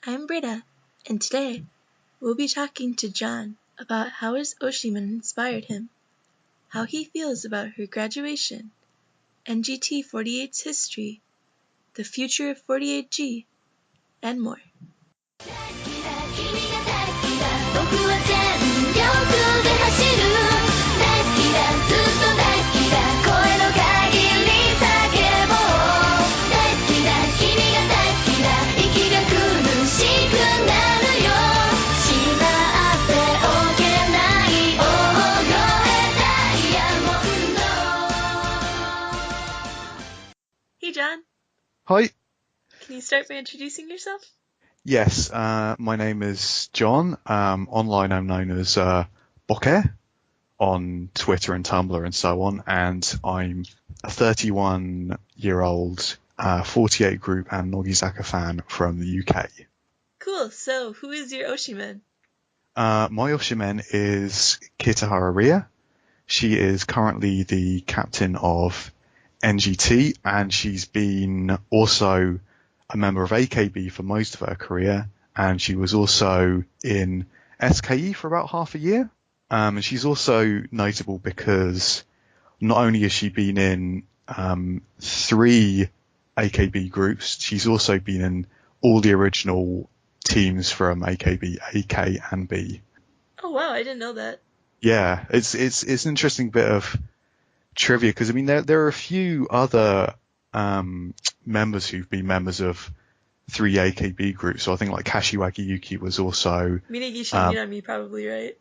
I'm Britta, and today we'll be talking to John about how his Oshimen inspired him, how he feels about her graduation, NGT48's history, the future of 48G, and more. Hey John. Hi. Can you start by introducing yourself? Yes, my name is John. Online I'm known as Oogoe on Twitter and Tumblr and so on, and I'm a 31-year-old 48 group and Nogizaka fan from the UK. Cool, so who is your Oshimen? My Oshimen is Kitahara Rie. She is currently the captain of NGT, and she's been also a member of AKB for most of her career, and she was also in SKE for about half a year. And she's also notable because not only has she been in 3 AKB groups, she's also been in all the original teams from AKB A, K, and B. Oh wow, I didn't know that. Yeah, it's an interesting bit of trivia because I mean there are a few other members who've been members of 3 AKB groups. So I think like Kashiwagi Yuki was also Minagishi Minami, probably, right?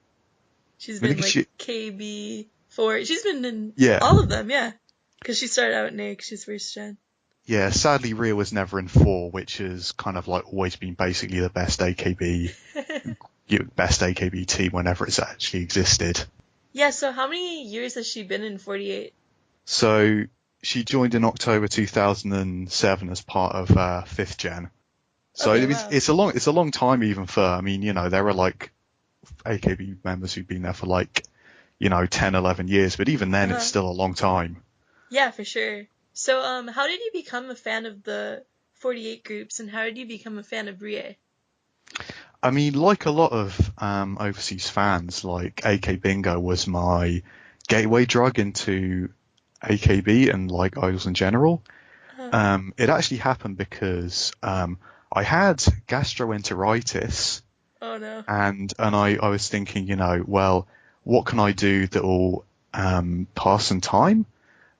She's been like KB4. She's been in all of them, yeah. Because she started out in A because she's first gen. Yeah, sadly Ria was never in 4, which has kind of like always been basically the best AKB team whenever it's actually existed. Yeah, so how many years has she been in 48? So she joined in October 2007 as part of 5th gen. So Okay, wow. it's a long time even for, I mean, you know, there are like AKB members who've been there for like, you know, 10, 11 years, but even then it's still a long time. Yeah, for sure. So how did you become a fan of the 48 groups, and how did you become a fan of Rie? I mean, like a lot of overseas fans, like AK Bingo was my gateway drug into AKB and like idols in general. It actually happened because I had gastroenteritis. Oh no. And I was thinking, you know, well, what can I do that will pass some time?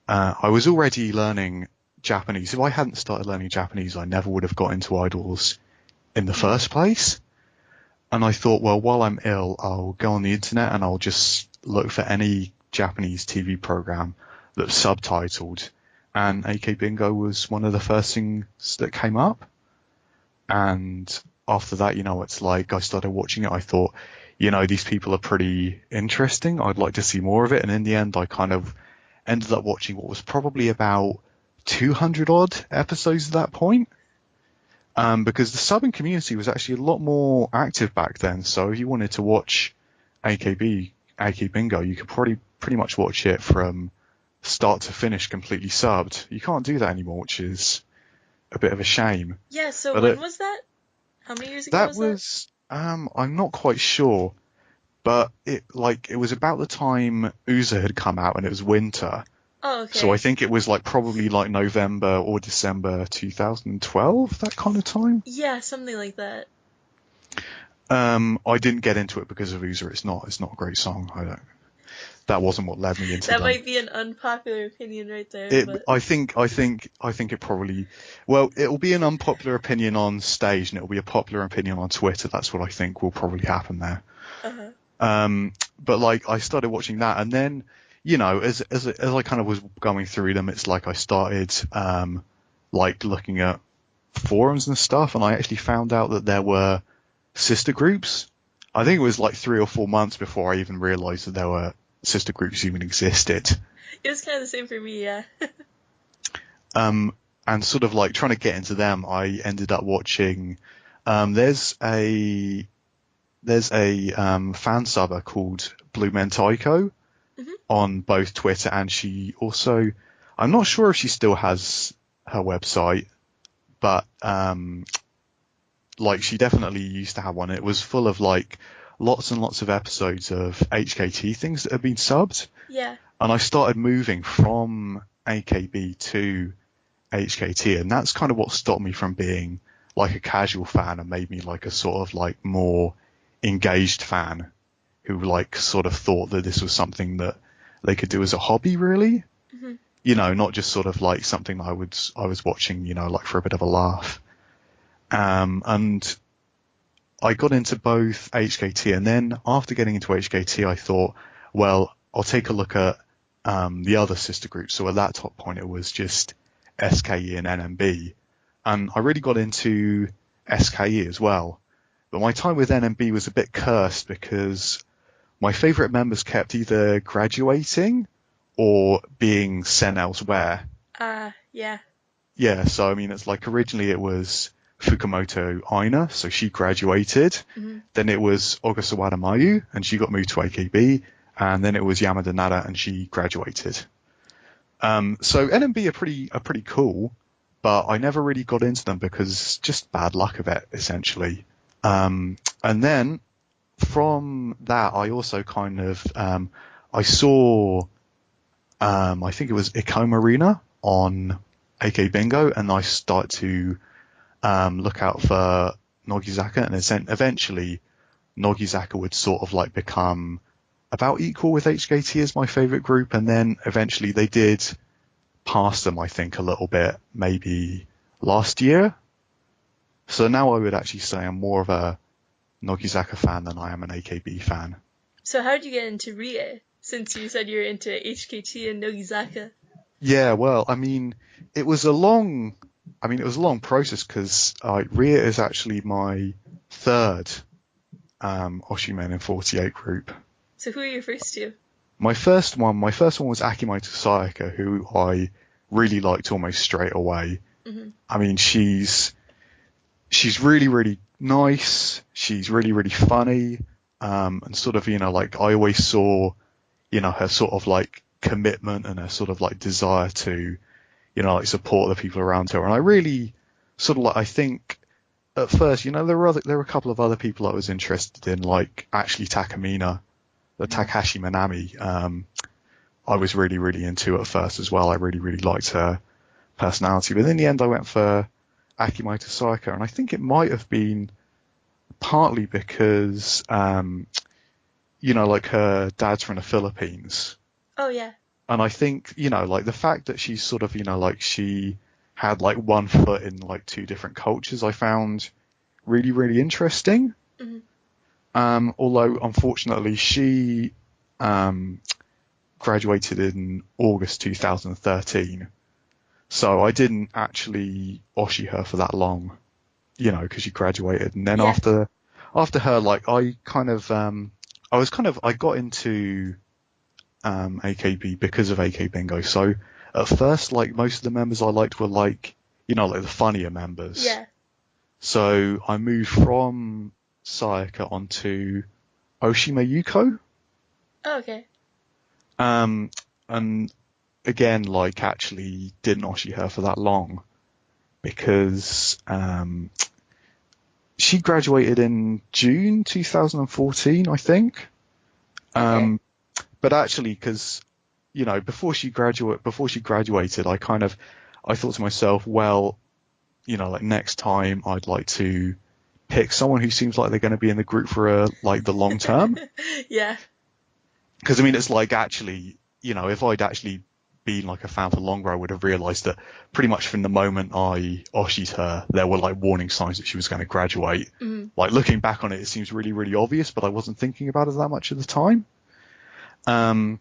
I was already learning Japanese. If I hadn't started learning Japanese, I never would have got into idols in the first place. And I thought, well, while I'm ill, I'll go on the internet and I'll just look for any Japanese TV program that's subtitled. And AK Bingo was one of the first things that came up. And after that, you know, it's like I started watching it. I thought, you know, these people are pretty interesting. I'd like to see more of it. And in the end, I kind of ended up watching what was probably about 200 odd episodes at that point. Because the subbing community was actually a lot more active back then. So if you wanted to watch AK Bingo, you could pretty much watch it from start to finish completely subbed. You can't do that anymore, which is a bit of a shame. Yeah, so when was that? How many years ago was that? I'm not quite sure, but it was about the time Oogoe had come out and it was winter. Oh, okay. So I think it was like probably like November or December 2012, that kind of time. Yeah, something like that. I didn't get into it because of Oogoe. It's not a great song. That wasn't what led me into that. That might be an unpopular opinion right there. I think it probably, well, it'll be an unpopular opinion on stage and it'll be a popular opinion on Twitter. That's what I think will probably happen there. But like I started watching that, and then, you know, as I kind of was going through them, it's like I started like looking at forums and stuff, and I actually found out that there were sister groups. I think it was like 3 or 4 months before I even realized that there were sister groups even existed. It was kind of the same for me, yeah. And sort of like trying to get into them, I ended up watching. There's a fan subber called Blue Mentaiko on both Twitter, and she also, I'm not sure if she still has her website, but like she definitely used to have one. It was full of like lots and lots of episodes of HKT things that had been subbed. Yeah. And I started moving from AKB to HKT, and that's kind of what stopped me from being like a casual fan and made me like a sort of like more engaged fan who like sort of thought that this was something that they could do as a hobby, really. Mm-hmm. You know, not just sort of like something that I was watching, you know, like for a bit of a laugh. And I got into both HKT, and then after getting into HKT, I thought, well, I'll take a look at the other sister groups. So at that top point, it was just SKE and NMB, and I really got into SKE as well. But my time with NMB was a bit cursed because my favourite members kept either graduating or being sent elsewhere. Yeah. Yeah, so I mean, it's like originally it was Fukumoto Aina, so she graduated. Mm-hmm. Then it was Ogasawara Mayu, and she got moved to AKB. And then it was Yamada Nara, and she graduated. So NMB are pretty cool, but I never really got into them because just bad luck of it, essentially. And then from that, I also kind of I saw I think it was Ikoma Arena on AK Bingo, and I started to look out for Nogizaka, and eventually Nogizaka would sort of like become about equal with HKT as my favourite group, and then eventually they did pass them, I think, a little bit, maybe last year. So now I would actually say I'm more of a Nogizaka fan than I am an AKB fan. So how did you get into Rie, since you said you're into HKT and Nogizaka? Yeah, well, I mean, it was a long process because Rie is actually my third Oshimen 48 group. So who are your first two? My first one was Akimoto Sayaka, who I really liked almost straight away. Mm-hmm. I mean, she's really, really nice. She's really, really funny. And sort of, you know, like I always saw, you know, her sort of like commitment and her sort of like desire to, you know, like support the people around her. And I really sort of like, I think at first, you know, there were a couple of other people I was interested in, like actually Takamina, the Takashi Minami. I was really, really into at first as well. I really, really liked her personality. But in the end, I went for Akimoto Sayaka, and I think it might have been partly because, you know, like her dad's from the Philippines. Oh, yeah. And I think, you know, like the fact that she's sort of, you know, like she had like one foot in like two different cultures, I found really, really interesting. Mm-hmm. Although unfortunately she graduated in August 2013, so I didn't actually Oshi her for that long, you know, because she graduated, and then after her, like I got into AKB because of AK Bingo. So at first, like most of the members I liked were like, you know, like the funnier members. Yeah. So I moved from Sayaka onto Oshima Yuko. Oh, okay. And again, like actually didn't Oshi her for that long because she graduated in June 2014, I think. Okay. But actually, because you know, before she graduated, I thought to myself, well, you know, like next time I'd like to pick someone who seems like they're going to be in the group for the long term. Yeah. Because I mean, it's like actually, you know, if I'd actually been like a fan for longer, I would have realised that pretty much from the moment I Oshi'd her, there were like warning signs that she was going to graduate. Mm-hmm. Like looking back on it, it seems really, really obvious, but I wasn't thinking about it that much at the time. But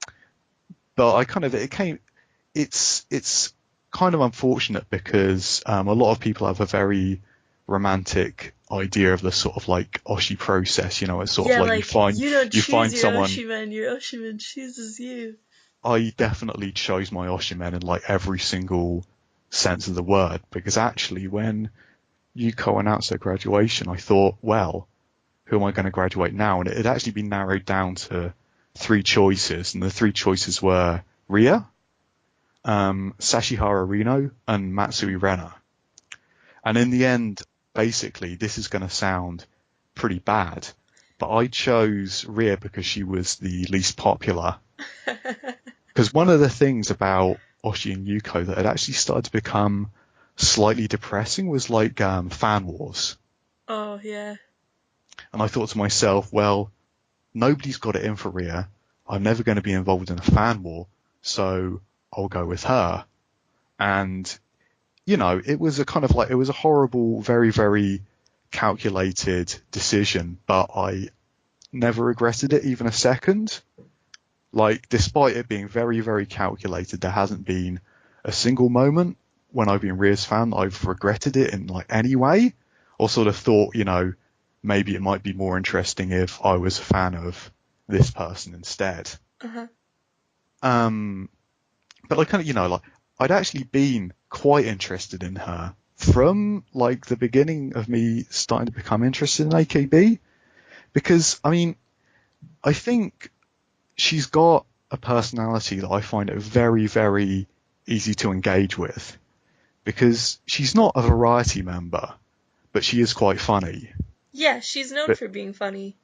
it's kind of unfortunate because a lot of people have a very romantic idea of the sort of like Oshi process, you know, it's sort of like you don't choose your someone. Oshimen, your Oshimen chooses you. I definitely chose my Oshimen in like every single sense of the word, because actually when Yuko announced her graduation, I thought, well, who am I going to graduate now? And it had actually been narrowed down to 3 choices, and the 3 choices were Ria, Sashihara Rino, and Matsui Rena. And in the end, basically, this is going to sound pretty bad, but I chose Rie because she was the least popular. Because one of the things about Oshi and Yuko that had actually started to become slightly depressing was like fan wars. Oh, yeah. And I thought to myself, well, nobody's got it in for Rie. I'm never going to be involved in a fan war, so I'll go with her. And, you know, it was it was a horrible, very, very calculated decision, but I never regretted it even a second. Like, despite it being very, very calculated, there hasn't been a single moment when I've been Rhea's fan that I've regretted it in like any way, or sort of thought, you know, maybe it might be more interesting if I was a fan of this person instead. Uh-huh. But I kind of, you know, like I'd actually been quite interested in her from like the beginning of me starting to become interested in AKB, because I mean, I think she's got a personality that I find it very, very easy to engage with, because she's not a variety member, but she is quite funny. Yeah, she's known for being funny.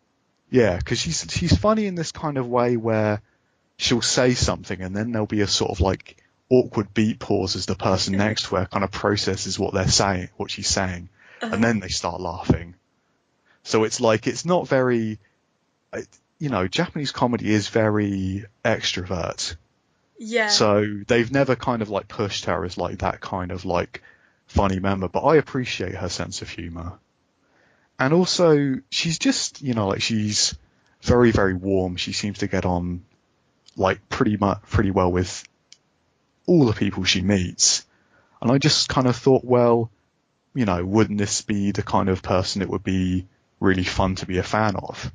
Yeah, because she's funny in this kind of way where she'll say something and then there'll be a sort of like awkward beat pause as the person next to her kind of processes what they're saying, what she's saying, and then they start laughing. So it's like, it's not very, you know, Japanese comedy is very extrovert. Yeah. So they've never kind of like pushed her as like that kind of like funny member, but I appreciate her sense of humor. And also she's just, you know, like she's very, very warm. She seems to get on like pretty well with all the people she meets. And I just kind of thought, well, you know, wouldn't this be the kind of person it would be really fun to be a fan of?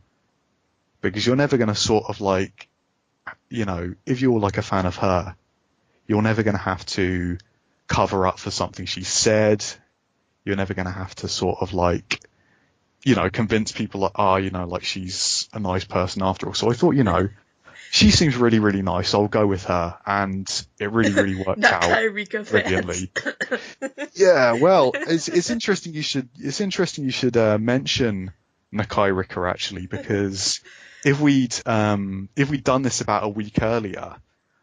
Because you're never going to sort of like, you know, if you're like a fan of her, you're never going to have to cover up for something she said. You're never going to have to sort of like, you know, convince people that, you know, like she's a nice person after all. So I thought, you know, she seems really, really nice. I'll go with her. And it really, really worked out brilliantly. Yeah, well, it's interesting you should mention Nakai Rika actually, because if we'd done this about a week earlier,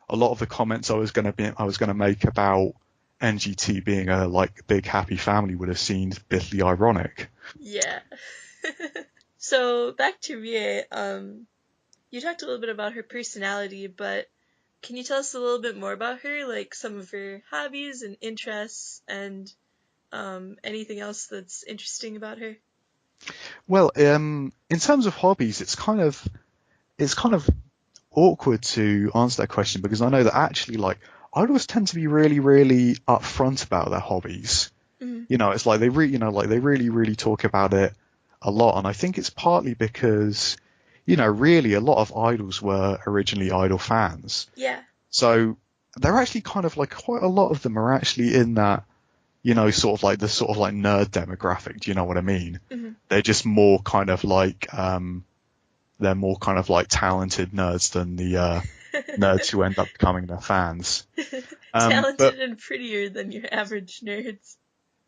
a lot of the comments I was going to make about NGT being a like big happy family would have seemed bitterly ironic. Yeah. So back to Rie, you talked a little bit about her personality, but can you tell us a little bit more about her, like some of her hobbies and interests, and anything else that's interesting about her? Well, in terms of hobbies, it's kind of awkward to answer that question, because I know that actually, like, I always tend to be really, really upfront about their hobbies. Mm-hmm. You know, it's like they really, really talk about it a lot, and I think it's partly because, you know, really a lot of idols were originally idol fans. Yeah. So they're actually kind of like, quite a lot of them are actually in that, you know, sort of like the sort of like nerd demographic. Do you know what I mean? Mm-hmm. They're just more kind of like, they're more kind of like talented nerds than the nerds who end up becoming their fans. Talented and prettier than your average nerds.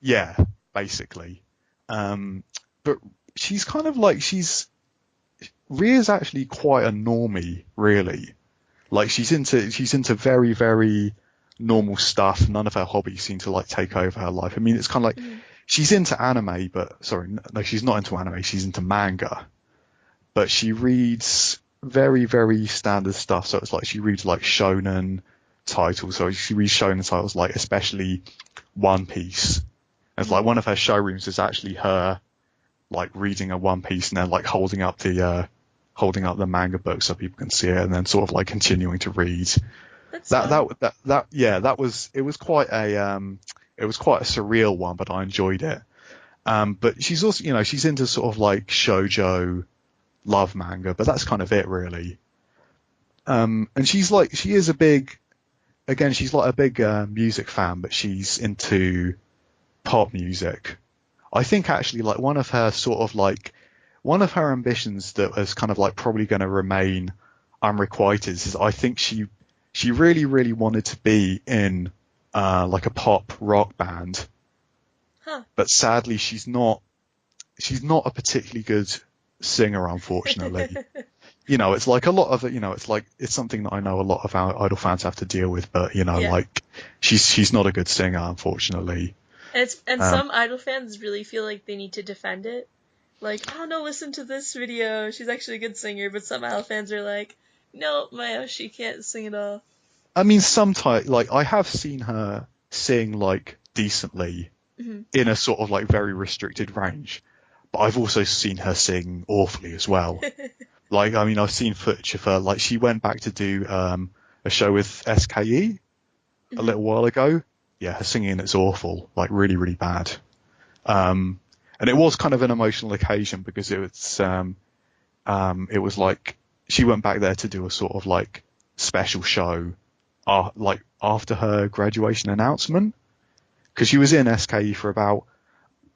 Yeah, basically. But she's kind of like, Rhea's actually quite a normie, really. Like she's into very, very normal stuff. None of her hobbies seem to like take over her life. I mean, it's kind of like, she's into anime, but sorry, no, she's not into anime. She's into manga, but she reads very, very standard stuff. So it's like she reads like shonen titles. So she reads shonen titles, like especially One Piece. It's like one of her showrooms is actually her like reading a One Piece and then like holding up the manga book so people can see it, and then sort of like continuing to read. It was quite a surreal one, but I enjoyed it. But she's also, you know, she's into sort of like shoujo love manga, but that's kind of it really. And she's like a big music fan, but she's into pop music. I think actually like one of her ambitions that is kind of like probably going to remain unrequited is I think she really, really wanted to be in like a pop rock band. Huh. but sadly she's not a particularly good singer, unfortunately. It's like a lot of it, it's something that I know a lot of our Idol fans have to deal with, but Yeah. like she's not a good singer, unfortunately. And some Idol fans really feel like they need to defend it. Like, oh no, listen to this video. She's actually a good singer. But some Idol fans are like, no, my she can't sing at all. I mean, sometimes, like, I have seen her sing, like, decently Mm-hmm. in a sort of, like, very restricted range. But I've also seen her sing awfully as well. Like, I mean, I've seen footage of her. Like, she went back to do a show with SKE a little while ago. Yeah, her singing is awful. Like, really, really bad. And it was kind of an emotional occasion because it was like she went back there to do a sort of, like, special show like after her graduation announcement, because she was in SKE for about,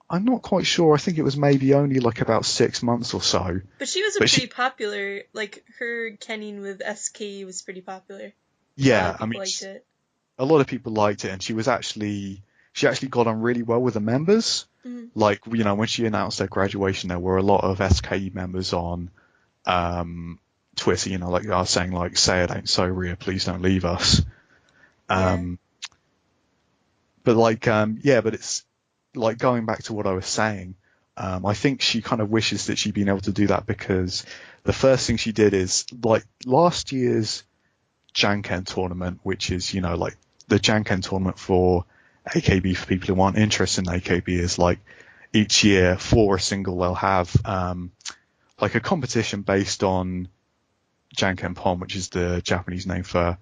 I'm not quite sure, I think it was maybe only like about 6 months or so. But she was pretty popular, like her kenning with SK was pretty popular. Yeah, A lot of people liked it. A lot of people liked it, and she actually got on really well with the members. Mm-hmm. Like, when she announced her graduation, there were a lot of SKE members on Twitter, like I was saying, like, say it ain't so, Rie, please don't leave us. But like, but it's like going back to what I was saying. I think she kind of wishes that she'd been able to do that, because the first thing she did is, like, last year's Janken tournament, which is, like the Janken tournament for AKB, for people who aren't interested in AKB, is like each year for a single they'll have like a competition based on Janken Pon, which is the Japanese name for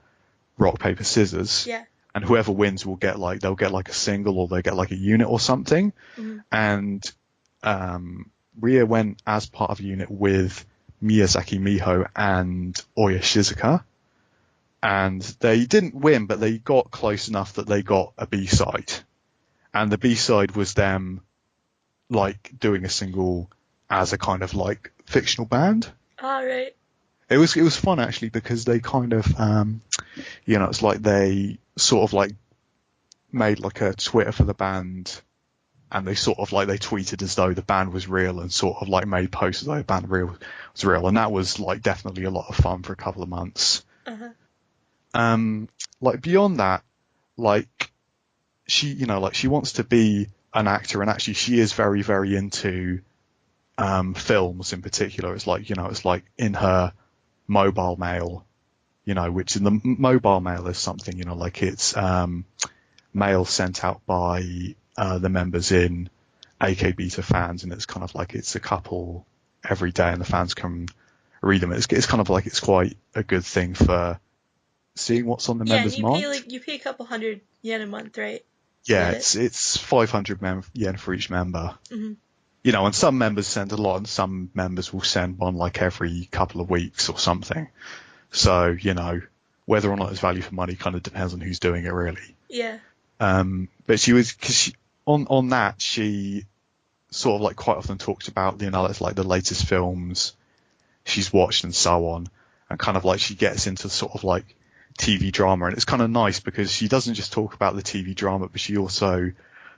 rock, paper, scissors. Yeah. And whoever wins will get they'll get like a single, or they'll get like a unit or something. Mm-hmm. And Rie went as part of a unit with Miyazaki Miho and Oya Shizuka. And they didn't win, but they got close enough that they got a B-side. And the B-side was them, like, doing a single as a kind of, like, fictional band. All right. It was fun, actually, because they kind of, it's like they sort of, like, made, like, a Twitter for the band, and they sort of, like, they tweeted as though the band was real, and sort of, like, made posts as though the band was real. And that was, like, definitely a lot of fun for a couple of months. Uh-huh. Like, beyond that, like, she, like, she wants to be an actor, and actually she is very, very into films in particular. It's like, it's like in her mobile mail, which in the mobile mail is something, like it's mail sent out by the members in AKB to fans, and it's kind of like it's a couple every day, and the fans can read them. It's kind of like it's quite a good thing for seeing what's on the members' mind. Yeah, you pay a couple $100 a month, right? Yeah, it's 500 yen for each member. Mm-hmm. And some members send a lot, and some members will send one like every couple of weeks or something. So, whether or not it's value for money kind of depends on who's doing it, really. Yeah. But she was, because on that, she sort of like quite often talks about, it's like the latest films she's watched and so on, and kind of like she gets into sort of like TV drama, and it's kind of nice because she doesn't just talk about the TV drama, but she also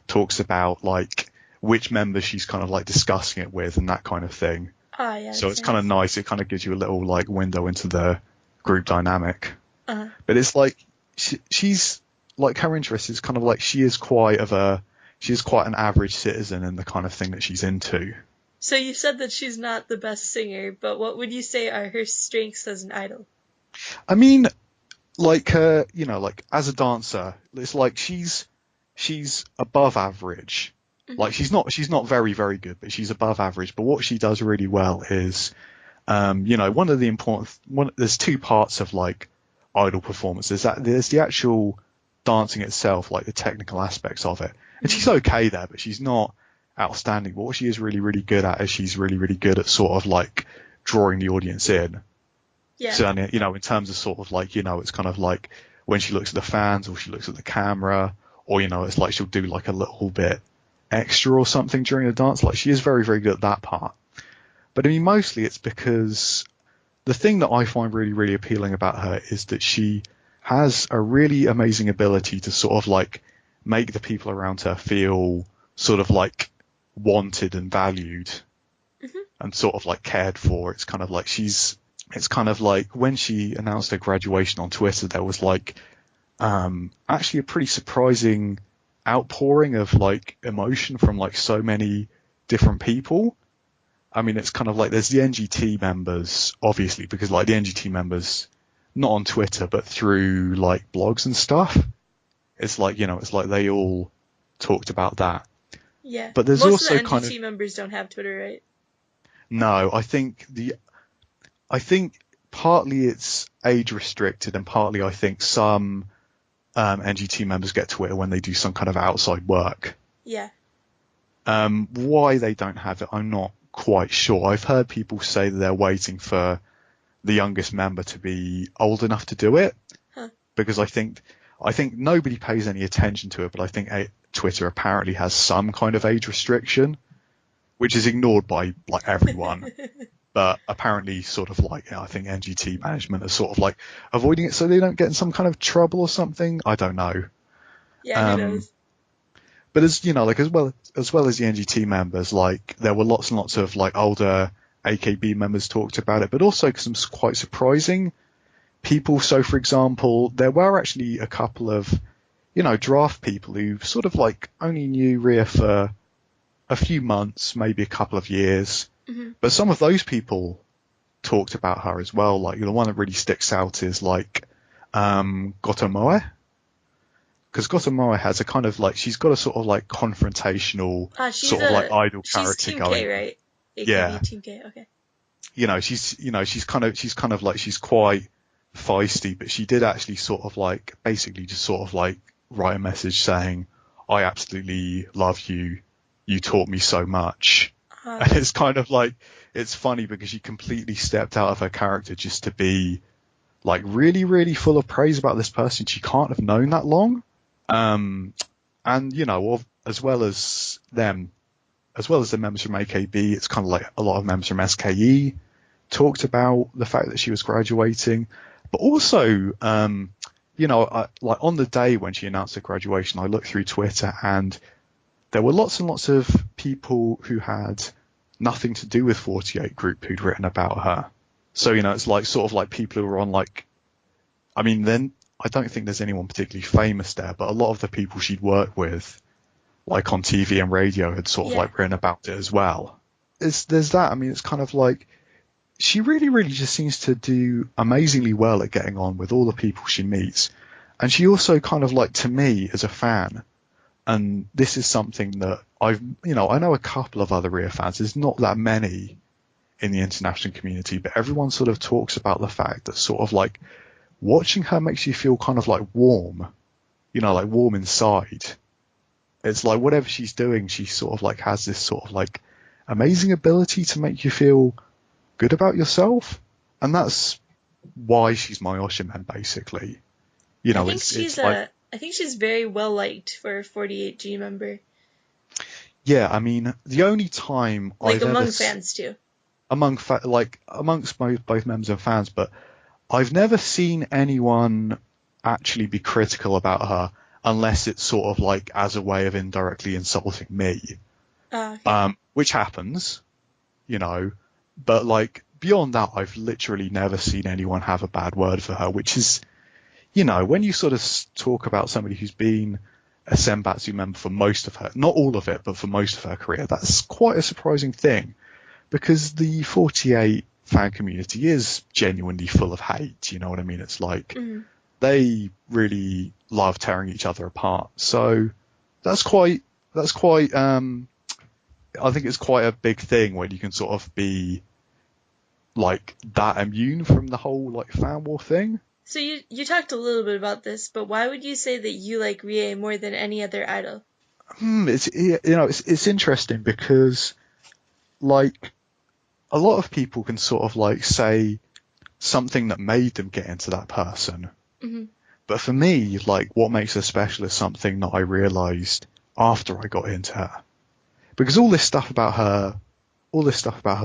talks about like which members she's kind of like discussing it with and that kind of thing. Oh, yeah. So it's kind of nice. It kind of gives you a little like window into the group dynamic. Uh-huh. But it's like she's like, her interest is kind of like she is quite an average citizen in the kind of thing that she's into. So you said that she's not the best singer, but what would you say are her strengths as an idol? I mean, like, like as a dancer, it's like she's above average. Mm-hmm. Like she's not very, very good, but she's above average. But what she does really well is, there's two parts of like idol performances. There's the actual dancing itself, like the technical aspects of it. And she's okay there, but she's not outstanding. But what she is really, really good at is she's really, really good at sort of like drawing the audience in. Yeah. So, in terms of sort of like, it's kind of like when she looks at the fans or she looks at the camera, or, it's like she'll do like a little bit extra or something during the dance. Like she is very, very good at that part. But I mean, mostly it's because the thing that I find really, really appealing about her is that she has a really amazing ability to sort of like make the people around her feel sort of like wanted and valued and sort of like cared for. It's kind of like it's kind of like when she announced her graduation on Twitter, there was like actually a pretty surprising outpouring of like emotion from like so many different people. I mean, it's kind of like there's the NGT members, obviously, because like the NGT members, not on Twitter, but through like blogs and stuff. It's like, it's like they all talked about that. Yeah. But there's Most of also the NGT members don't have Twitter, right? No, I think partly it's age restricted and partly I think some NGT members get Twitter when they do some kind of outside work. Yeah. Why they don't have it, I'm not quite sure. I've heard people say that they're waiting for the youngest member to be old enough to do it, because I think nobody pays any attention to it, but I think Twitter apparently has some kind of age restriction, which is ignored by like everyone. But apparently sort of like, I think NGT management is sort of like avoiding it so they don't get in some kind of trouble or something. I don't know. Yeah, who knows? But as like as well as the NGT members, like there were lots and lots of like older AKB members talked about it, but also some quite surprising people. So for example, there were actually a couple of, draft people who sort of like only knew Rie for a few months, maybe a couple of years. But some of those people talked about her as well. Like the one that really sticks out is like Gotomoe. Because Gotomoe has a kind of like, she's got a sort of like confrontational sort of like idol character Team going. K, right? AKB Yeah. Team K, okay. She's kind of like, she's quite feisty, but she did actually sort of like, basically just sort of like write a message saying, I absolutely love you. You taught me so much. And it's kind of like, it's funny because she completely stepped out of her character just to be like really, really full of praise about this person she can't have known that long. And, as well as the members from AKB, it's kind of like a lot of members from SKE talked about the fact that she was graduating. But also, like on the day when she announced her graduation, I looked through Twitter and there were lots and lots of people who had nothing to do with 48 Group who'd written about her. So, it's like sort of like people who were on like, I mean, then I don't think there's anyone particularly famous there, but a lot of the people she'd worked with, like on TV and radio, had sort of like written about it as well. There's that. I mean, it's kind of like she really, really just seems to do amazingly well at getting on with all the people she meets. And she also kind of like, to me as a fan, and this is something that I know a couple of other Rie fans. There's not that many in the international community, but everyone sort of talks about the fact that sort of like watching her makes you feel kind of like warm, like warm inside. It's like whatever she's doing, she sort of like has this sort of like amazing ability to make you feel good about yourself. And that's why she's my Oshimen, basically. I think she's very well liked for a 48G member. Yeah, I mean, the only time like among fans too. Amongst both members and fans, but I've never seen anyone actually be critical about her unless it's sort of like as a way of indirectly insulting me. Okay. Which happens, but like beyond that, I've literally never seen anyone have a bad word for her, which is, when you sort of talk about somebody who's been a Senbatsu member for most of her, not all of it, but for most of her career, that's quite a surprising thing, because the 48 fan community is genuinely full of hate. You know what I mean? It's like they really love tearing each other apart. So that's quite. I think it's quite a big thing when you can sort of be like that immune from the whole like fan war thing. So you talked a little bit about this, but why would you say that you like Rie more than any other idol? It's interesting because like a lot of people can sort of like say something that made them get into that person. But for me, like what makes her special is something that I realized after I got into her, because all this stuff about her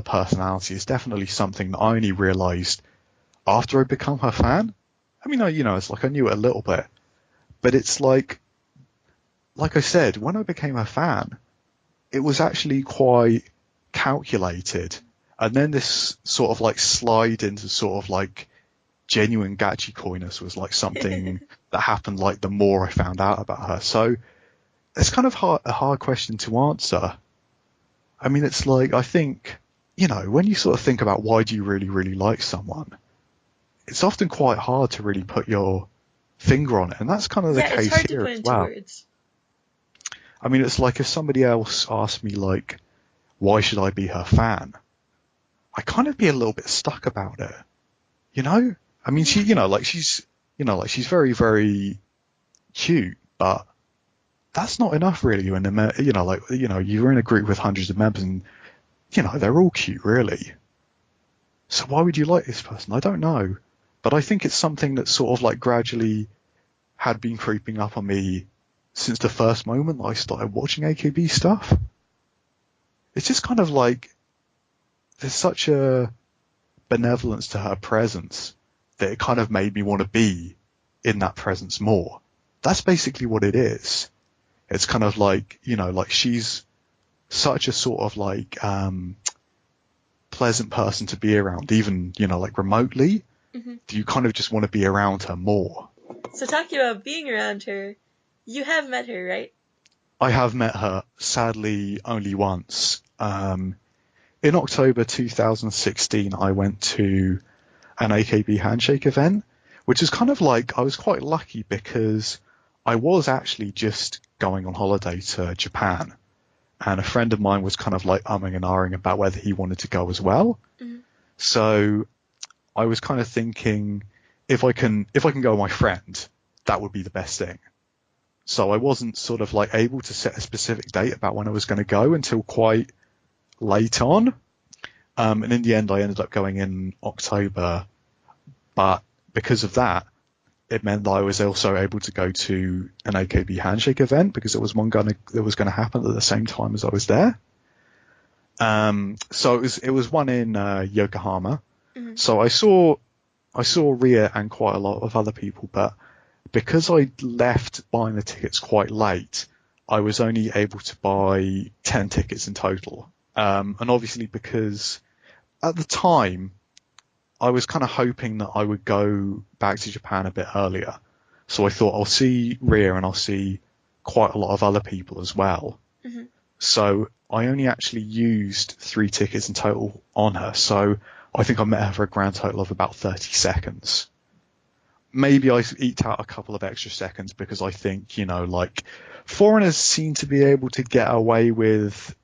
personality is definitely something that I only realized after I become her fan. I mean, it's like I knew it a little bit, but it's like I said, when I became her fan, it was actually quite calculated. And then this sort of like slide into sort of like genuine gachi coyness was like something that happened like the more I found out about her. So it's kind of a hard question to answer. I mean, it's like, I think, when you sort of think about why do you really, really like someone, it's often quite hard to really put your finger on it. And that's kind of the Yeah, it's case hard to here put as into well. words. I mean, it's like if somebody else asked me, like, why should I be her fan? I kind of be a little bit stuck about it, I mean, she's she's very, very cute, but that's not enough really when you're in a group with hundreds of members and, they're all cute really. So why would you like this person? I don't know. But I think it's something that sort of like gradually had been creeping up on me since the first moment that I started watching AKB stuff. It's just kind of like there's such a benevolence to her presence that it kind of made me want to be in that presence more. That's basically what it is. It's kind of like, like she's such a sort of like pleasant person to be around, even, like remotely. Mm-hmm. You kind of just want to be around her more. So talking about being around her, you have met her, right? I have met her, sadly, only once. In October 2016, I went to an AKB handshake event, which is kind of like, I was quite lucky because I was actually just going on holiday to Japan, and a friend of mine was kind of like umming and ahhing about whether he wanted to go as well. Mm-hmm. So I was kind of thinking, if I can go with my friend, that would be the best thing. So I wasn't sort of like able to set a specific date about when I was going to go until quite late on. And in the end, I ended up going in October. But because of that, it meant that I was also able to go to an AKB handshake event because it was one that was going to happen at the same time as I was there. So it was one in Yokohama. Mm-hmm. So I saw Rie and quite a lot of other people, but because I left buying the tickets quite late, I was only able to buy 10 tickets in total. And obviously because at the time, I was kind of hoping that I would go back to Japan a bit earlier. So I thought I'll see Rie and I'll see quite a lot of other people as well. Mm-hmm. So I only actually used 3 tickets in total on her. So I think I met her for a grand total of about 30 seconds. Maybe I eked out a couple of extra seconds because I think, like foreigners seem to be able to get away with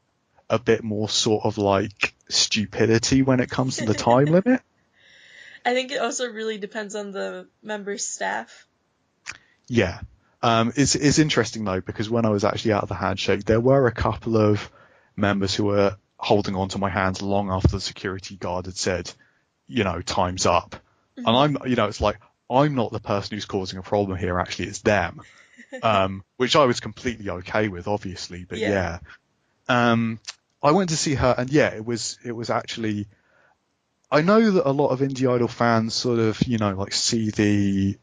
a bit more sort of like stupidity when it comes to the time limit. I think it also really depends on the member's staff. Yeah. It's interesting though, because when I was actually out of the handshake, there were a couple of members who were holding on to my hands long after the security guard had said, time's up. Mm-hmm. And it's like, I'm not the person who's causing a problem here. Actually, it's them. Which I was completely okay with, obviously, but yeah. I went to see her and yeah, it was actually, I know that a lot of Indie Idol fans sort of, like see the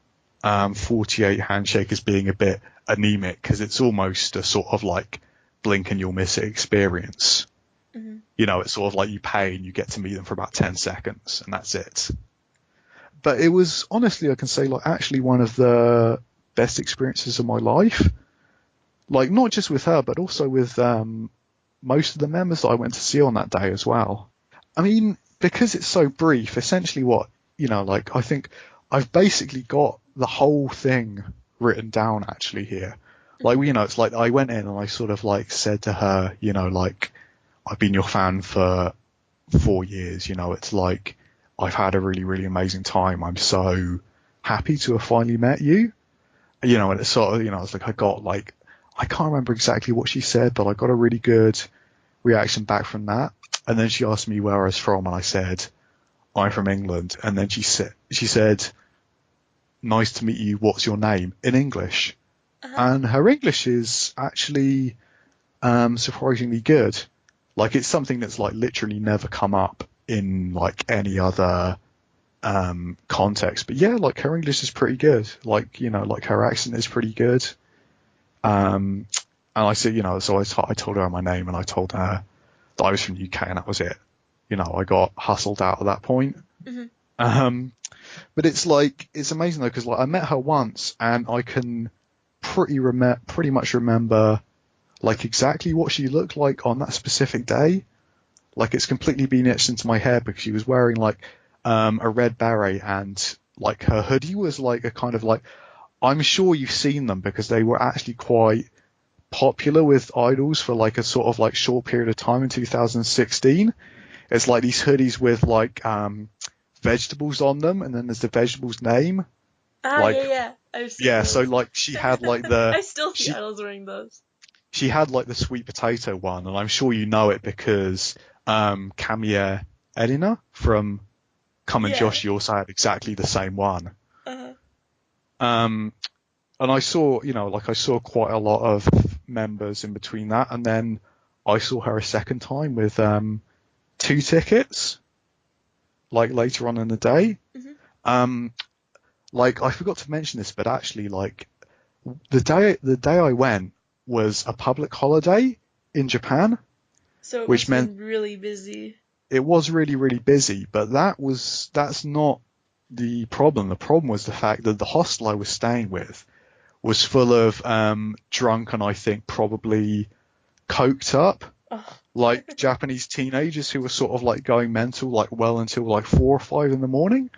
48 handshake as being a bit anemic because it's almost a sort of like blink and you'll miss it experience. Mm-hmm. It's sort of like you pay and you get to meet them for about 10 seconds and that's it. But it was honestly, I can say, like actually one of the best experiences of my life. Like not just with her, but also with most of the members that I went to see on that day as well. I mean, because it's so brief, essentially what, like I think I've basically got the whole thing written down actually here. Like, it's like I went in and I sort of like said to her, like I've been your fan for 4 years, it's like I've had a really, really amazing time. I'm so happy to have finally met you. And it's sort of, it's like I got like, I can't remember exactly what she said, but I got a really good reaction back from that. And then she asked me where I was from and I said, I'm from England. And then she said, nice to meet you. What's your name? In English. Uh-huh. And her English is actually surprisingly good. Like it's something that's like literally never come up in like any other context. But yeah, like her English is pretty good. Like, like her accent is pretty good. And I said, so I told her my name and I told her that I was from the UK and that was it. I got hustled out at that point. Hmm. But it's amazing though, because I met her once and I can pretty much remember exactly what she looked like on that specific day. It's completely been etched into my hair because she was wearing a red beret and her hoodie was a kind of I'm sure you've seen them because they were actually quite popular with idols for a sort of short period of time in 2016. It's these hoodies with vegetables on them, and then there's the vegetable's name. Ah, yeah, Like yeah. I've seen yeah, so those. she had the I still see she idols wearing those. she had the sweet potato one, and I'm sure you know it because Kamiya Elina from Come and Yeah. Josh, you also had exactly the same one. Uh-huh. Um, and I saw, I saw quite a lot of members in between that, and then I saw her a second time with 2 tickets, later on in the day. Hmm. Um, I forgot to mention this, but actually, the day I went was a public holiday in Japan, So it which must have meant been really busy. it was really, really busy. But that's not the problem. The problem was the fact that the hostel I was staying with was full of drunk and I think probably coked up Oh. Japanese teenagers who were sort of going mental well until 4 or 5 in the morning.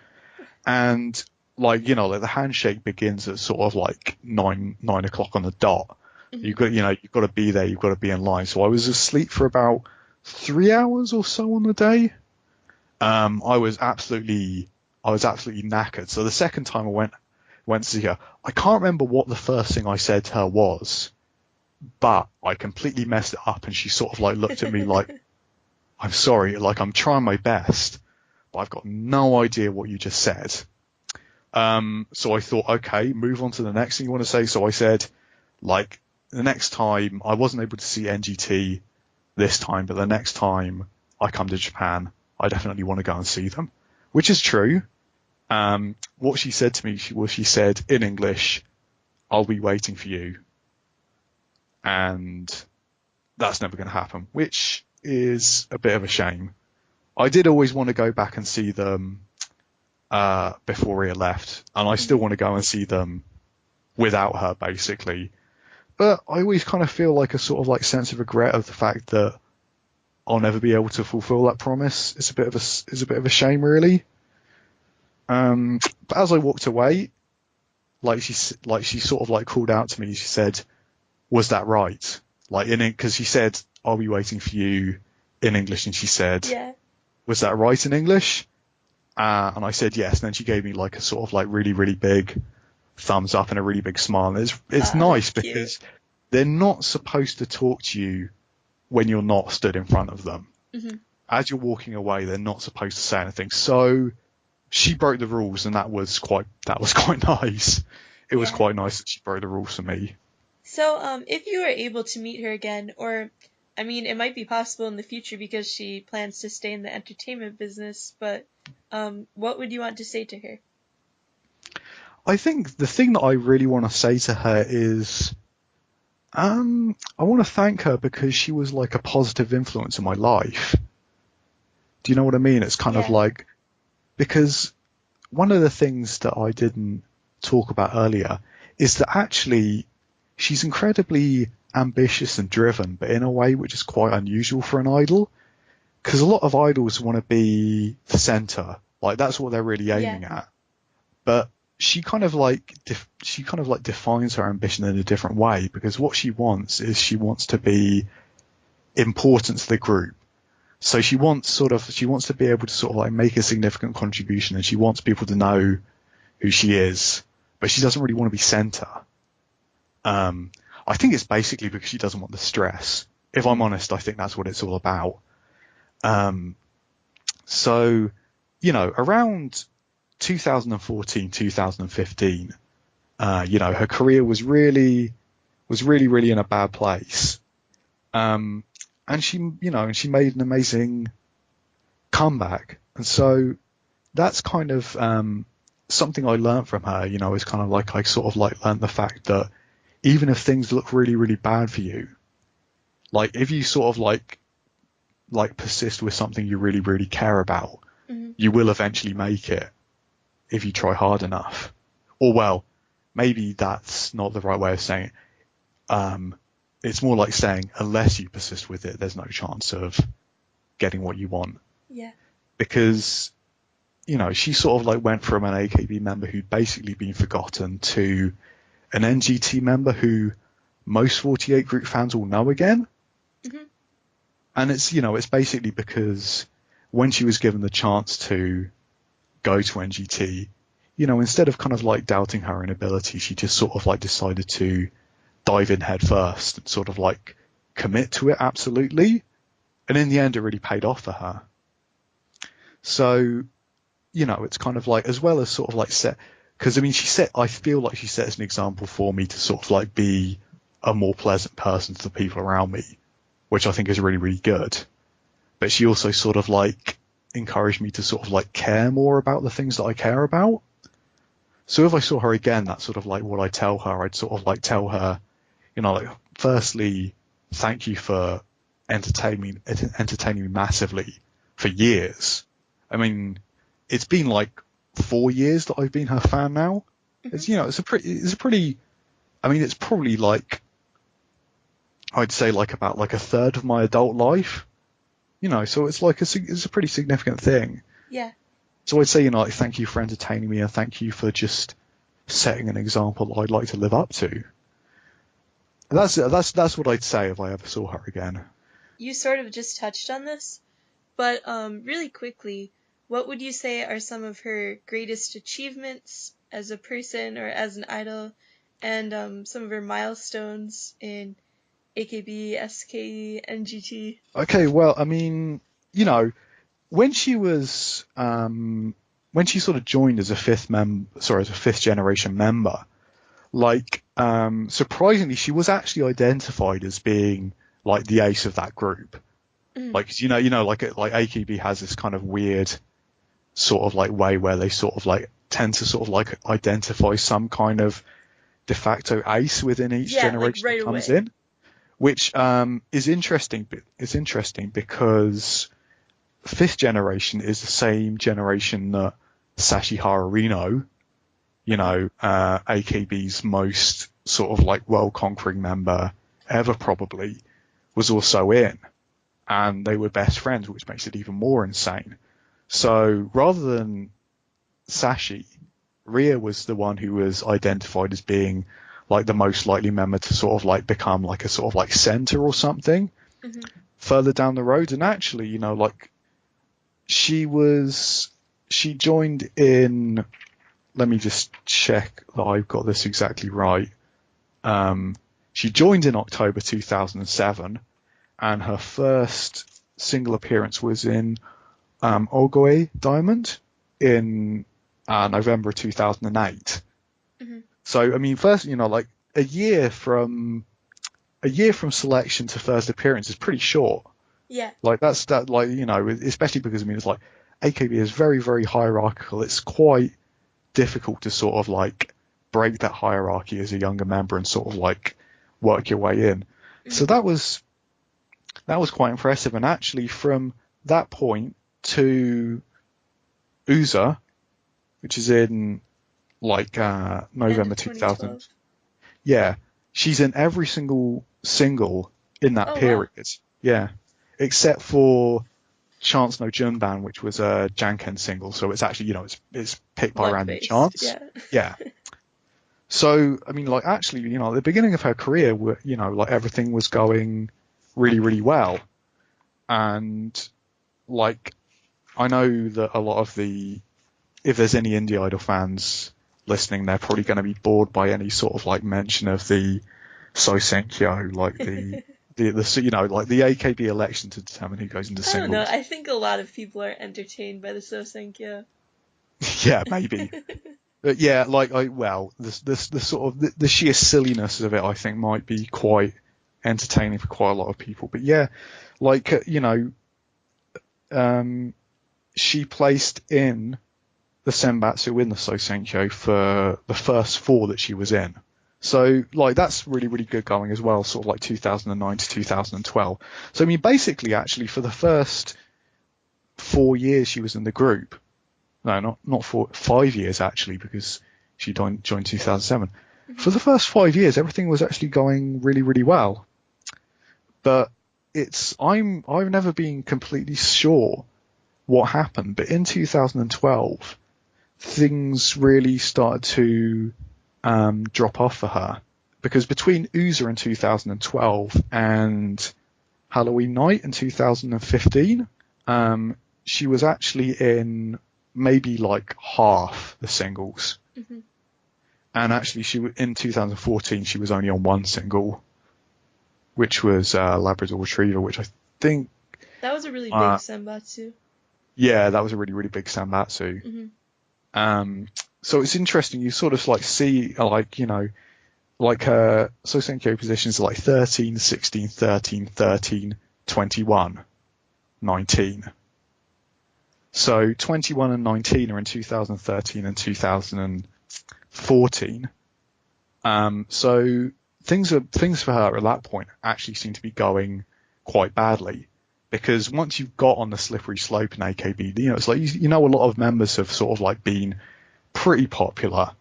And the handshake begins at sort of 9 o'clock on the dot. Hmm. You've got to be there, you've got to be in line. So I was asleep for about 3 hours or so on the day. I was absolutely knackered. So the second time I went to see her, I can't remember what the first thing I said to her was, but I completely messed it up, and she sort of looked at me I'm sorry, I'm trying my best, but I've got no idea what you just said. So I thought, okay, move on to the next thing you want to say. So I said, the next time I wasn't able to see NGT this time, but the next time I come to Japan, I definitely want to go and see them, which is true. What she said to me she said in English, "I'll be waiting for you," and that's never going to happen, which is a bit of a shame. I did always want to go back and see them before Ria left, and I still Hmm. want to go and see them without her, basically. But I always kind of feel a sort of sense of regret of the fact that I'll never be able to fulfill that promise. It's a bit of a shame, really. But as I walked away, she sort of called out to me. She said, "Was that right?" Because she said, "I'll be waiting for you," in English, and she said, Yeah. "Was that right in English?" And I said yes. And then she gave me a sort of really, really big thumbs up and a really big smile. And it's Ah, nice that's cute. because they're not supposed to talk to you when you're not stood in front of them. Hmm. As you're walking away, they're not supposed to say anything. So she broke the rules, and that was quite nice. It was Yeah. quite nice that she broke the rules for me. So, if you were able to meet her again, or, I mean, it might be possible in the future because she plans to stay in the entertainment business, but, what would you want to say to her? I think the thing that I really want to say to her is, I want to thank her because she was a positive influence in my life. Do you know what I mean? It's kind of Yeah. because one of the things that I didn't talk about earlier is that actually she's incredibly ambitious and driven, but in a way which is quite unusual for an idol. Because a lot of idols want to be the center, that's what they're really Yeah. aiming at. But she kind of defines her ambition in a different way, because what she wants is she wants to be important to the group. So she wants to be able to sort of make a significant contribution, and she wants people to know who she is, but she doesn't really want to be center. I think it's basically because she doesn't want the stress. If I'm Hmm. honest, I think that's what it's all about. So, around 2014, 2015, her career was really, really in a bad place. And she made an amazing comeback. And so that's kind of, something I learned from her, is kind of I sort of learned the fact that even if things look really, really bad for you, like if you sort of like persist with something you really, really care about, you will eventually make it if you try hard enough. Or well, maybe that's not the right way of saying it. It's more like saying unless you persist with it, there's no chance of getting what you want. Yeah. Because, you know, she sort of like went from an AKB member who'd basically been forgotten to an NGT member who most 48 group fans will know again. Mm-hmm. And it's, you know, it's basically because when she was given the chance to go to NGT, you know, instead of kind of like doubting her inability, she just sort of like decided to dive in head first and sort of like commit to it absolutely. And in the end, it really paid off for her. So, you know, it's kind of like, as well as sort of like because I mean, I feel like she sets an example for me to sort of like be a more pleasant person to the people around me, which I think is really, really good. But she also sort of like encouraged me to sort of like care more about the things that I care about. So if I saw her again, that's sort of like what I tell her. I'd sort of like tell her, you know, like, firstly, thank you for entertaining me massively for years. I mean, it's been like 4 years that I've been her fan now. It's, you know, it's pretty, I mean, it's probably like, I'd say like about like a third of my adult life, you know, so it's like, it's a pretty significant thing. Yeah. So I'd say, you know, like, thank you for entertaining me and thank you for just setting an example that I'd like to live up to. That's what I'd say if I ever saw her again. You sort of just touched on this, but really quickly, what would you say are some of her greatest achievements as a person or as an idol, and some of her milestones in AKB, SKE, NGT? Okay, well, I mean, you know, when she was, when she sort of joined as a fifth generation member, like, surprisingly, she was actually identified as being like the ace of that group. Like, you know, like AKB has this kind of weird sort of like way where they sort of like tend to sort of like identify some kind of de facto ace within each generation right that comes away. in, which is interesting. It's interesting because fifth generation is the same generation that Sashihara Rino, you know, AKB's most sort of like world-conquering member ever probably, was also in. And they were best friends, which makes it even more insane. So rather than Sashi, Rie was the one who was identified as being like the most likely member to sort of like become like a sort of like center or something further down the road. And actually, you know, like she joined in, let me just check that I've got this exactly right. She joined in October 2007 and her first single appearance was in Oogoe Diamond in November 2008. So, I mean, first, you know, like a year from selection to first appearance is pretty short. Yeah. Like like, you know, especially because, I mean, it's like AKB is very, very hierarchical. It's quite difficult to sort of like break that hierarchy as a younger member and sort of like work your way in. So that was quite impressive. And actually from that point to Uza, which is in like November 2000. Yeah, she's in every single single in that period. Wow. Yeah, except for Chance no Junban, which was a Janken single. So it's actually, you know, it's picked by random Luck-based, chance. Yeah. So, I mean, like, actually, you know, at the beginning of her career, you know, like everything was going really, really well. And like, I know that a lot of if there's any Indie Idol fans listening, they're probably going to be bored by any sort of like mention of the Sosenkyo, like the you know, like the AKB election to determine who goes into I don't know. singles. I think a lot of people are entertained by the Sosenkyo. Yeah, maybe. But yeah, like the sort of the sheer silliness of it, I think, might be quite entertaining for quite a lot of people. But yeah, like you know, she placed in the Senbatsu in the Sosenkyo for the first 4 that she was in. So, like, that's really, really good going as well, sort of like 2009 to 2012. So, I mean, basically, actually, for the first 4 years she was in the group, no, not 5 years, actually, because she joined 2007. For the first 5 years, everything was actually going really, really well. But I've never been completely sure what happened, but in 2012, things really started to drop off for her, because between Ooza in 2012 and Halloween Night in 2015, she was actually in maybe like half the singles. Mm-hmm. And actually, in 2014 she was only on one single, which was Labrador Retriever, which I think that was a really big senbatsu. Yeah, that was a really, really big senbatsu. Mm-hmm. So it's interesting. You sort of like see, like, you know, like her Sosenkyo positions are like 13, 16, 13, 13, 21, 19. So 21 and 19 are in 2013 and 2014. So things for her at that point actually seem to be going quite badly, because once you've got on the slippery slope in AKB, you know, it's like, you know, a lot of members have sort of like been pretty popular.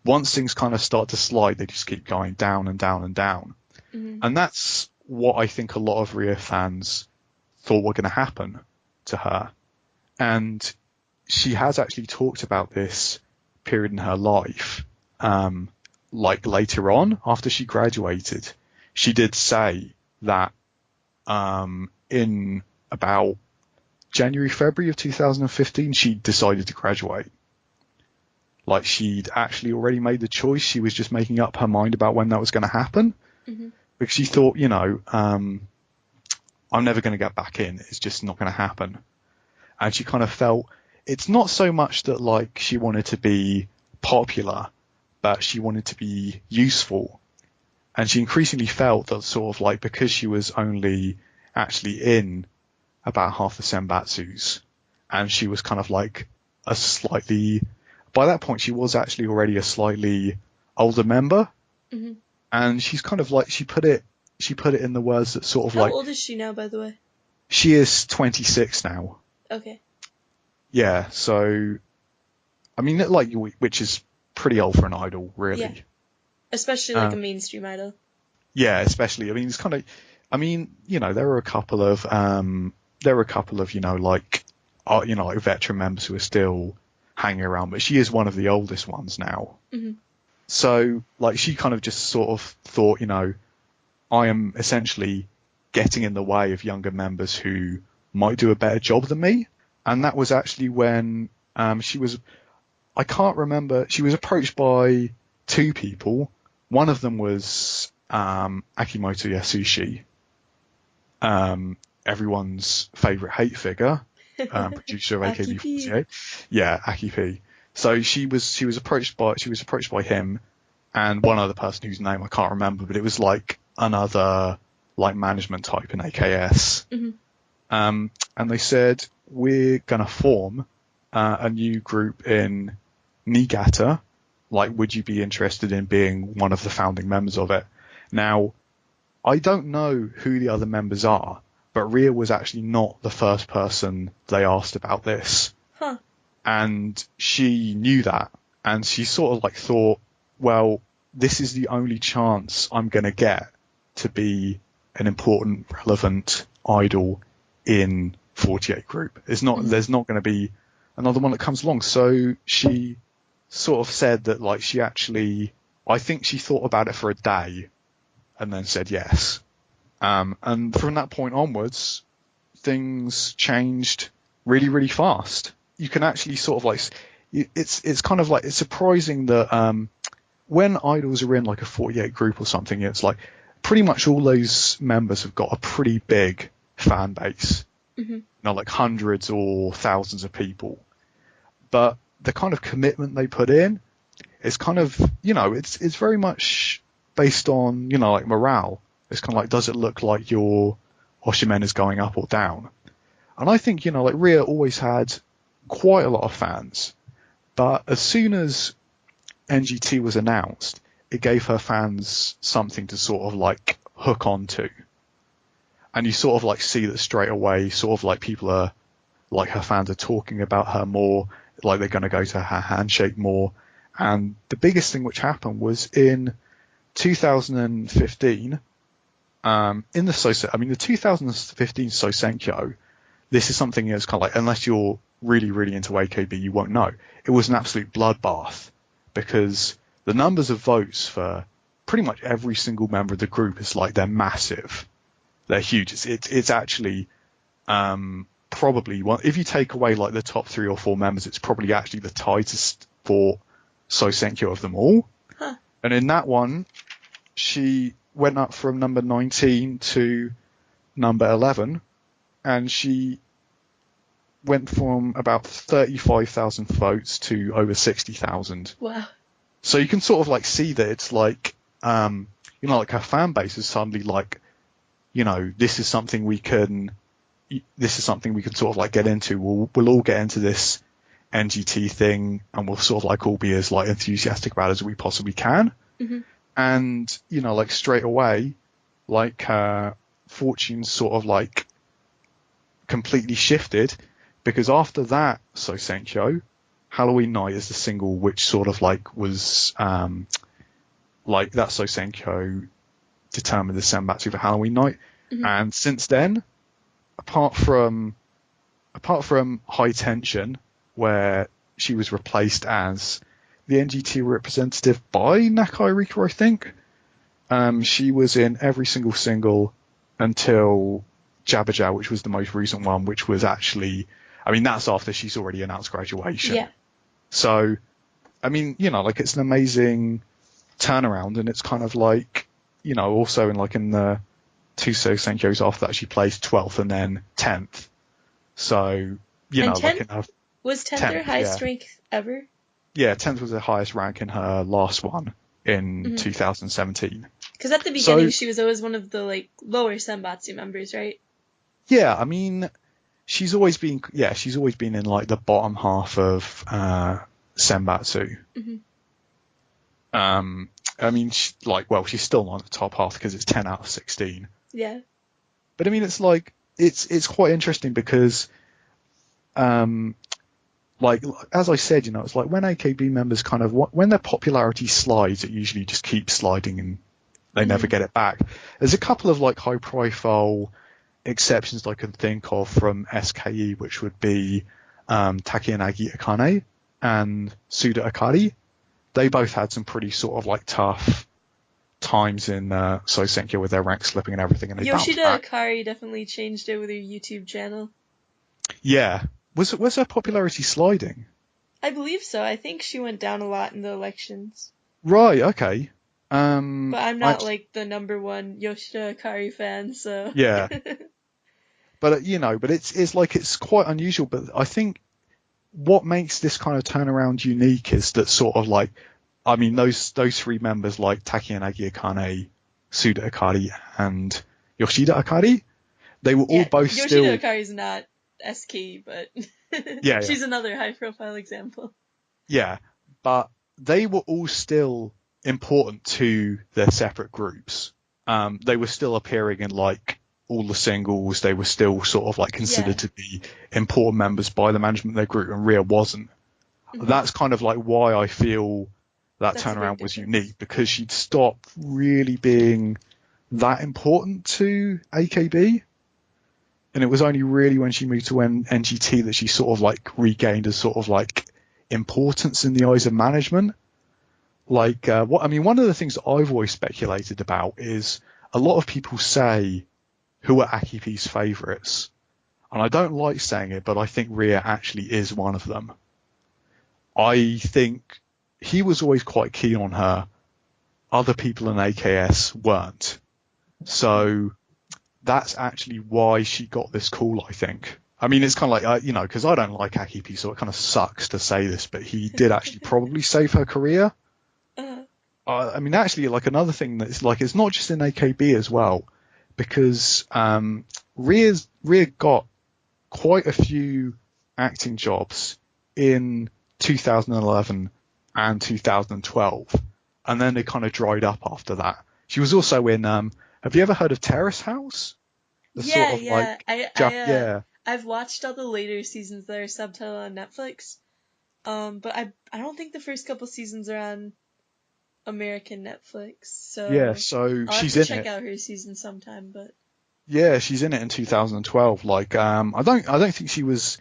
Once things kind of start to slide, they just keep going down and down and down. Mm-hmm. And that's what I think a lot of Rie fans thought were going to happen to her. And she has actually talked about this period in her life, like later on after she graduated. She did say that in about January, February of 2015, she decided to graduate. Like, she'd actually already made the choice. She was just making up her mind about when that was going to happen. Mm-hmm. Because she thought, you know, I'm never going to get back in. It's just not going to happen. And she kind of felt, it's not so much that, like, she wanted to be popular, but she wanted to be useful. And she increasingly felt that sort of like, because she was only actually in about half the senbatsus, and she was kind of like a slightly, by that point she was actually already a slightly older member. Mm-hmm. And she's kind of like, she put it in the words that sort of How like, old is she now, by the way? she is 26 now. Okay. Yeah, so, I mean, like, which is pretty old for an idol, really. Yeah. Especially like a mainstream idol. Yeah, especially, I mean, it's kind of, I mean, you know, there are a couple of, you know, like veteran members who are still hanging around, but she is one of the oldest ones now. Mm-hmm. So, like, she kind of just sort of thought, you know, I am essentially getting in the way of younger members who might do a better job than me. And that was actually when she was approached by two people. One of them was Akimoto Yasushi, everyone's favourite hate figure, producer of AKB48. Yeah, Aki P. So she was approached by him and one other person whose name I can't remember, but it was like another like management type in AKS. Mm-hmm. And they said, we're gonna form a new group in Niigata. Like, would you be interested in being one of the founding members of it? Now, I don't know who the other members are, but Rie was actually not the first person they asked about this. Huh. And she knew that, and she sort of like thought, well, this is the only chance I'm going to get to be an important, relevant idol in 48 group. There's not going to be another one that comes along. So she sort of said that, like, I think she thought about it for a day and then said yes. And from that point onwards, things changed really, really fast. You can actually sort of like, it's kind of like, it's surprising that when idols are in like a 48 group or something, it's like pretty much all those members have got a pretty big fan base. Mm-hmm. You know, like hundreds or thousands of people. But the kind of commitment they put in is kind of, you know, it's very much based on, you know, like morale. It's kind of like, does it look like your Oshimen is going up or down? And I think, you know, like Rie always had quite a lot of fans, but as soon as NGT was announced, it gave her fans something to sort of like hook onto. And you sort of like see that straight away, sort of like people are, like her fans are talking about her more, like they're going to go to her handshake more. And the biggest thing which happened was in 2015, in the 2015 Sosenkyo, this is something that's kind of like, unless you're really, really into AKB, you won't know. It was an absolute bloodbath because the numbers of votes for pretty much every single member of the group is like, they're massive. They're huge. It's actually, probably one, if you take away like the top 3 or 4 members, it's probably actually the tightest for Sosenkyo of them all. Huh. And in that one, she went up from number 19 to number 11, and she went from about 35,000 votes to over 60,000. Wow. So you can sort of like see that it's like, like her fan base is suddenly like, this is something we can sort of like get into. We'll all get into this NGT thing, and we'll sort of like all be as like enthusiastic about it as we possibly can. Mm-hmm. And, like straight away, like, fortunes sort of like completely shifted, because after that Sosenkyo, Halloween Night is the single which sort of like was, like that Sosenkyo determined the Senbatsu for Halloween Night. Mm-hmm. And since then, apart from High Tension, where she was replaced as the NGT representative by Nakai Rika, I think. She was in every single until Jabberjaw, which was the most recent one, which was actually, that's after she's already announced graduation. Yeah. So, like it's an amazing turnaround, and it's kind of like, also in the two Sosenkyos after that, she placed 12th and then 10th. So, 10th? Was 10th her highest rank ever? Yeah, 10th was the highest rank in her last one in 2017. Because at the beginning, she was always one of the lower Senbatsu members, right? Yeah, she's always been in the bottom half of Senbatsu. Mm-hmm. She's still not the top half because it's 10 out of 16. Yeah. But it's quite interesting because, as I said, it's like when AKB members kind of, when their popularity slides, it usually just keeps sliding and they never get it back. There's a couple of high profile exceptions I can think of from SKE, which would be Takeyanagi Akane and Suda Akari. They both had some pretty sort of tough times in Sosenkyo with their rank slipping and everything, and they Yoshida bounced back. Akari definitely changed it with her YouTube channel. Yeah. Was her popularity sliding? I believe so. I think she went down a lot in the elections. Right, okay. But I'm not the number one Yoshida Akari fan, so. Yeah. But it's quite unusual. But I think what makes this kind of turnaround unique is that sort of those 3 members Takeyanagi Akane, Suda Akari, and Yoshida Akari, they were all both Yoshida still. Yoshida Akari's not SK, but yeah, she's another high-profile example. Yeah, but they were all still important to their separate groups. They were still appearing in all the singles. They were still sort of considered to be important members by the management of their group, and Rie wasn't. Mm-hmm. That's kind of why I feel that turnaround was unique, because she'd stopped really being that important to AKB. And it was only really when she moved to NGT that she sort of regained a sort of importance in the eyes of management. One of the things that I've always speculated about is a lot of people say who are Akipi's favourites. And I don't like saying it, but I think Rie actually is one of them. I think he was always quite keen on her. Other people in AKS weren't. So that's actually why she got this call, I think. It's kind of because I don't like Akipi, so it kind of sucks to say this, but he did actually probably save her career. Actually, another thing that's it's not just in AKB as well, because Rie got quite a few acting jobs in 2011 and 2012. and then it kind of dried up after that. She was also in, have you ever heard of Terrace House? The sort Yeah, of like, yeah. Yeah, I've watched all the later seasons that are subtitled on Netflix. But I don't think the first couple seasons are on American Netflix, yeah, so so I'll have she's to in check it. out her season sometime. But Yeah, she's in it in 2012. Like, I don't think she was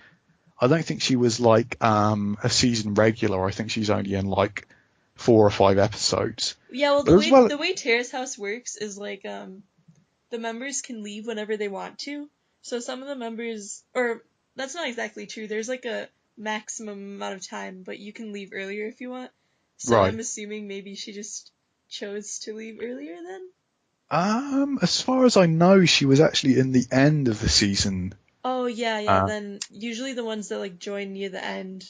like, a season regular. I think she's only in like 4 or 5 episodes. yeah, well, But as well, the way Terrace House works is like the members can leave whenever they want to. So some of the members, or that's not exactly true. There's like a maximum amount of time, but you can leave earlier if you want. So right. I'm assuming maybe she just chose to leave earlier then. As far as I know, she was actually in the end of the season. Oh yeah, yeah. Uh, Then usually the ones that like join near the end,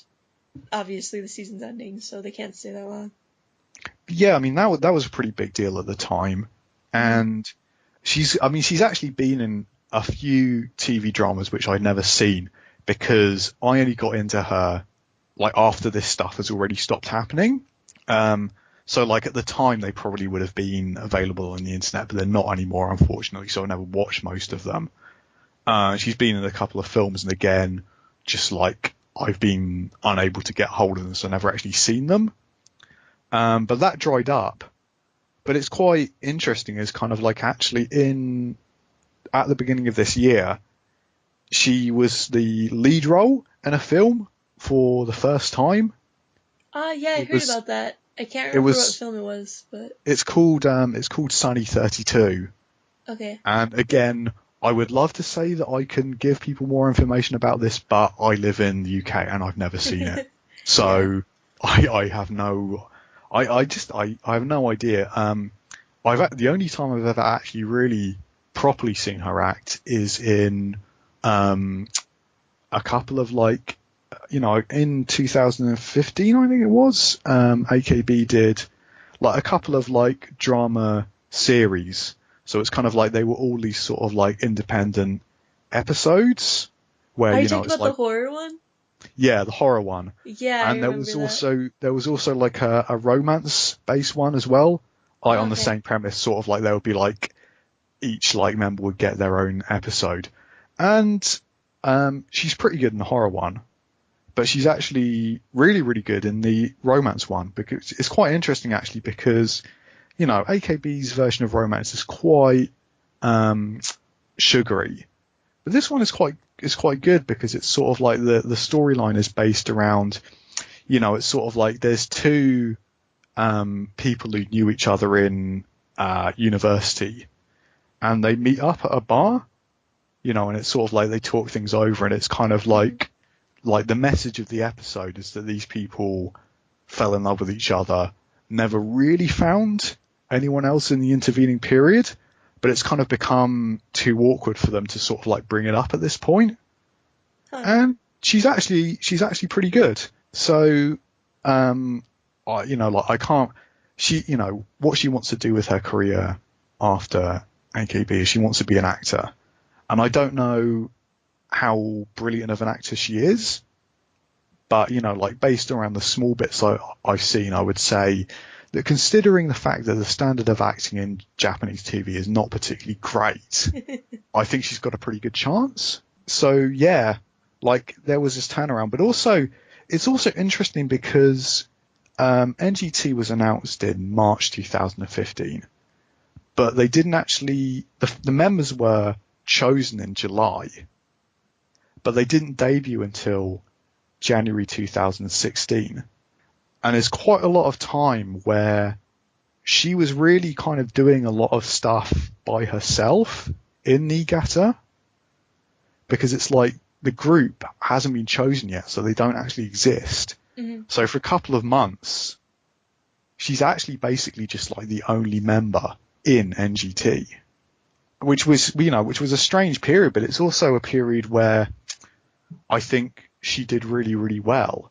obviously the season's ending, so they can't stay that long. yeah, I mean that was a pretty big deal at the time, Hmm. and I mean, she's actually been in a few TV dramas which I'd never seen because I only got into her like after this stuff has already stopped happening. Um, so like at the time they probably would have been available on the internet, but they're not anymore, unfortunately. So I never watched most of them. She's been in a couple of films, and again, just like I've been unable to get hold of them, so I've never actually seen them. But that dried up. But it's quite interesting as kind of like actually in at the beginning of this year, she was the lead role in a film for the first time. Ah, yeah, I It heard was about that. I can't it remember what was film it was, but it's called Sunny 32. okay. And again, I would love to say that I can give people more information about this, but I live in the UK and I've never seen it. Yeah. So I have no, I have no idea. The only time I've ever actually really properly seen her act is in, um, a couple of like, in 2015, I think it was, AKB did like a couple of like drama series. So it's kind of like they were all these sort of like independent episodes where, Are you talking it's about the like, horror one? yeah, the horror one. Yeah, I And remember that. there was also like a romance based one as well. Like Oh, on the okay. same premise, sort of like there would be like each like member would get their own episode. And she's pretty good in the horror one, but she's actually really, really good in the romance one because it's quite interesting actually because AKB's version of romance is quite um, sugary, but this one is quite good because it's sort of like the storyline is based around, it's sort of like there's two people who knew each other in university, and they meet up at a bar, and it's sort of like they talk things over, and it's kind of Hmm. like the message of the episode is that these people fell in love with each other, never really found anyone else in the intervening period, but it's kind of become too awkward for them to sort of like bring it up at this point. Huh. And she's actually pretty good. So, like I can't, what she wants to do with her career after AKB is she wants to be an actor. And I don't know how brilliant of an actor she is, but like based around the small bits I've seen, I would say that considering the fact that the standard of acting in Japanese TV is not particularly great, I think she's got a pretty good chance. So yeah, like there was this turnaround, but also it's also interesting because NGT was announced in March 2015, but they didn't actually. The members were chosen in July, but they didn't debut until January 2016. And there's quite a lot of time where she was really kind of doing a lot of stuff by herself in Niigata because it's like the group hasn't been chosen yet, so they don't actually exist. Hmm. So for a couple of months, she's actually basically just like the only member in NGT, which was a strange period, but it's also a period where I think she did really, really well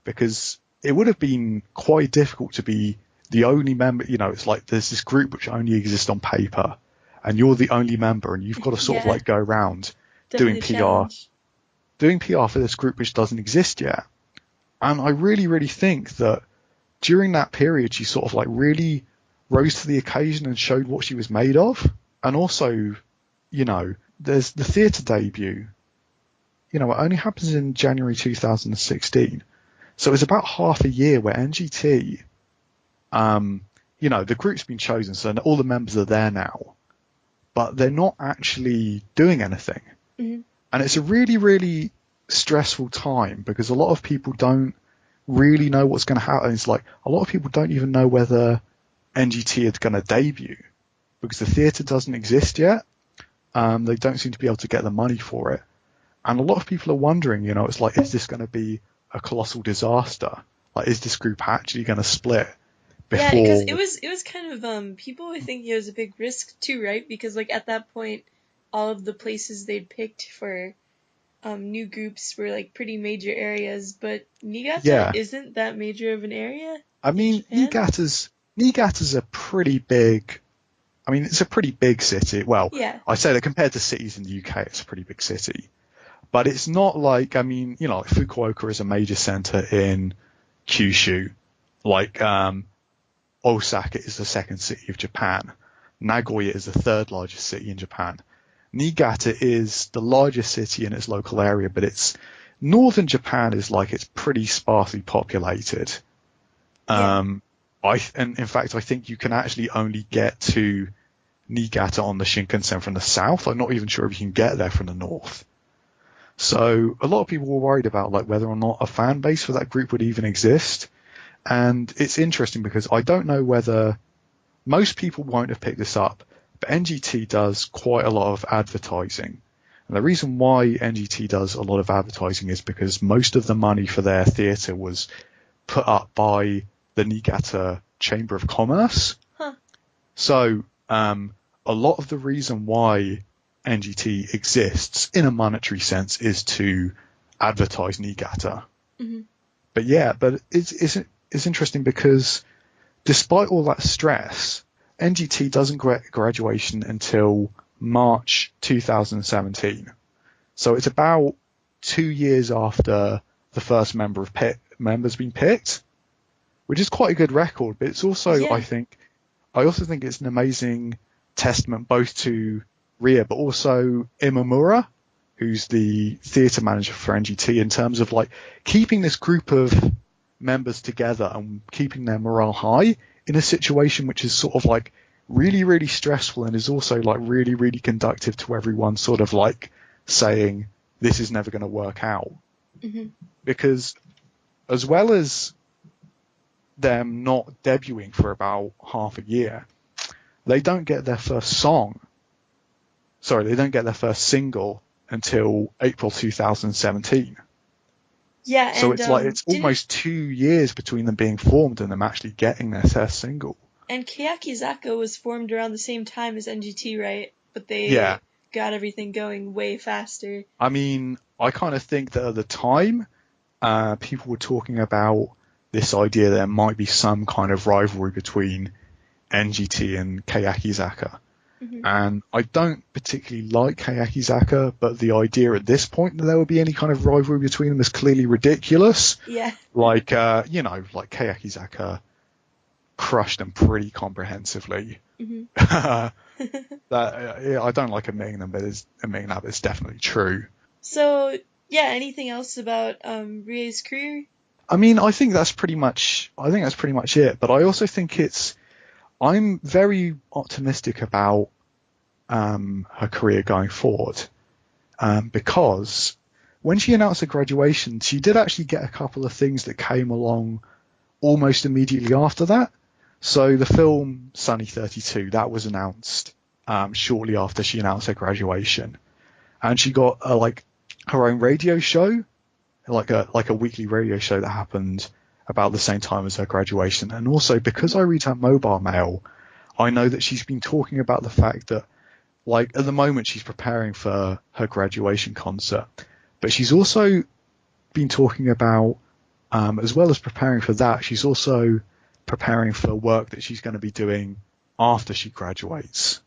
because it would have been quite difficult to be the only member. It's like there's this group which only exists on paper, and you're the only member, and you've got to sort of Yeah, like go around definitely doing a PR, challenge. doing PR for this group which doesn't exist yet. And I really, really think that during that period, she sort of like really rose to the occasion and showed what she was made of. And also, you know, there's the theatre debut. You know, it only happens in January 2016. So it's about half a year where NGT, you know, the group's been chosen, so all the members are there now, but they're not actually doing anything. Mm-hmm. And it's a really, really stressful time because a lot of people don't really know what's going to happen. It's like a lot of people don't even know whether NGT is going to debut because the theatre doesn't exist yet. They don't seem to be able to get the money for it. And a lot of people are wondering, you know, it's like, is this going to be a colossal disaster? Like, is this group actually going to split before? Yeah, because it was kind of people were thinking it was a big risk too, right? Because like at that point, all of the places they'd picked for new groups were like pretty major areas, but Niigata isn't that major of an area. I mean, Niigata's a pretty big. I mean, it's a pretty big city. Well, yeah. I say that compared to cities in the UK, it's a pretty big city. But it's not like, I mean, you know, like Fukuoka is a major center in Kyushu. Like, Osaka is the second city of Japan. Nagoya is the third largest city in Japan. Niigata is the largest city in its local area, but it's northern Japan is like it's pretty sparsely populated. And in fact, I think you can actually only get to Niigata on the Shinkansen from the south. I'm not even sure if you can get there from the north. So a lot of people were worried about like whether or not a fan base for that group would even exist. And it's interesting because I don't know whether most people won't have picked this up, but NGT does quite a lot of advertising. And the reason why NGT does a lot of advertising is because most of the money for their theatre was put up by the Niigata Chamber of Commerce. Huh. So a lot of the reason why NGT exists in a monetary sense is to advertise Niigata. Mm-hmm. But yeah, but it's interesting because despite all that stress, NGT doesn't graduation until March 2017. So it's about 2 years after the first member's been picked, which is quite a good record. But it's also, I also think it's an amazing testament both to Rie, but also Imamura, who's the theatre manager for NGT, in terms of like keeping this group of members together and keeping their morale high in a situation which is sort of like really, really stressful and is also like really, really conductive to everyone sort of like saying this is never going to work out. Mm-hmm. Because as well as them not debuting for about half a year, they don't get their first single until April 2017. Yeah, so and it's like it's almost 2 years between them being formed and them actually getting their first single. And Keyakizaka was formed around the same time as NGT, right? But they got everything going way faster. I mean, I kind of think that at the time, people were talking about this idea there might be some kind of rivalry between NGT and Keyakizaka. Mm-hmm. And I don't particularly like Hyakkaten, but the idea at this point that there would be any kind of rivalry between them is clearly ridiculous. Yeah. Like, like Hyakkaten crushed them pretty comprehensively. Mm-hmm. I don't like admitting them, but admitting that it's definitely true. So, yeah, anything else about Rie's career? I mean, I think that's pretty much it. But I also think I'm very optimistic about her career going forward, because when she announced her graduation, she did actually get a couple of things that came along almost immediately after that. So the film Sunny 32, that was announced shortly after she announced her graduation, and she got her own radio show, like a weekly radio show that happened about the same time as her graduation. And also, because I read her mobile mail, I know that she's been talking about the fact that, like, at the moment she's preparing for her graduation concert, but she's also been talking about, as well as preparing for that, she's also preparing for work that she's going to be doing after she graduates.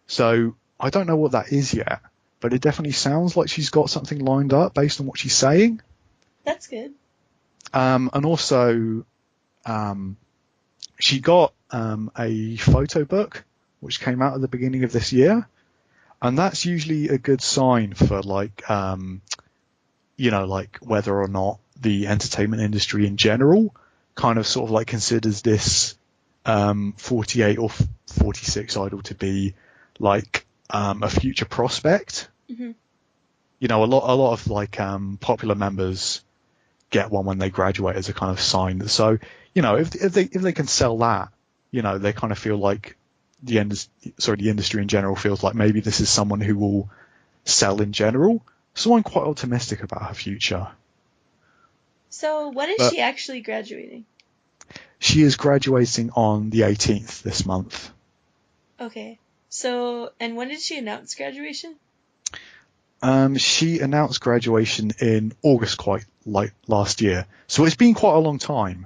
So I don't know what that is yet, but it definitely sounds like she's got something lined up based on what she's saying. That's good. And also, she got a photo book which came out at the beginning of this year, and that's usually a good sign for like like whether or not the entertainment industry in general kind of sort of like considers this 48 or 46 idol to be like a future prospect. Mm-hmm. A lot of like popular members get one when they graduate as a kind of sign. So if they can sell that, they kind of feel like the industry in general feels like maybe this is someone who will sell in general. So I'm quite optimistic about her future. So when is she actually graduating? She is graduating on the 18th this month. Okay. So, and when did she announce graduation? She announced graduation in August, quite like last year. So it's been quite a long time.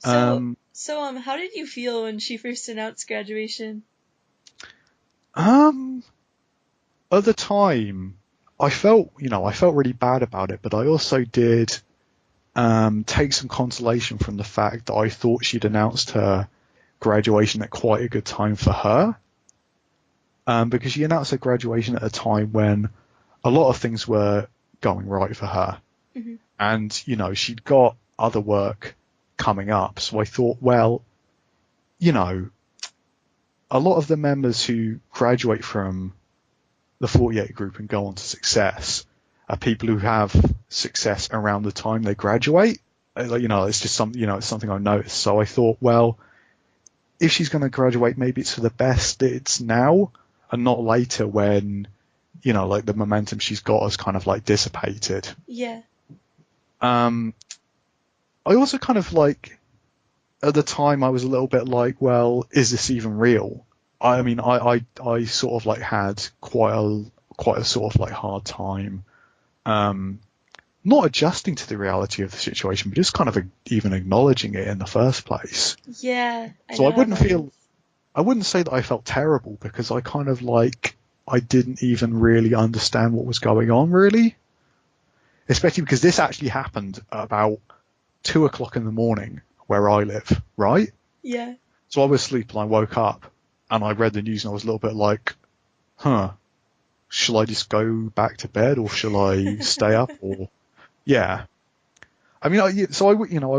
So how did you feel when she first announced graduation? At the time, I felt really bad about it, but I also did take some consolation from the fact that I thought she'd announced her graduation at quite a good time for her. Because she announced her graduation at a time when a lot of things were going right for her. Mm-hmm. And, she'd got other work coming up. So I thought, well, a lot of the members who graduate from the 48 group and go on to success are people who have success around the time they graduate. It's just it's something I noticed. So I thought, well, if she's going to graduate, maybe it's for the best that it's now and not later when, like the momentum she's got has kind of like dissipated. Yeah. I also kind of like, at the time I was a little bit like, well, is this even real? I mean, I sort of like had quite a sort of like hard time, not adjusting to the reality of the situation, but just kind of even acknowledging it in the first place. Yeah. I wouldn't say that I felt terrible, because I kind of like, I didn't even really understand what was going on, really. Especially because this actually happened at about 2:00 in the morning where I live, right? Yeah. So I was asleep and I woke up and I read the news and I was a little bit like, shall I just go back to bed or shall I stay up? Or yeah. I mean, I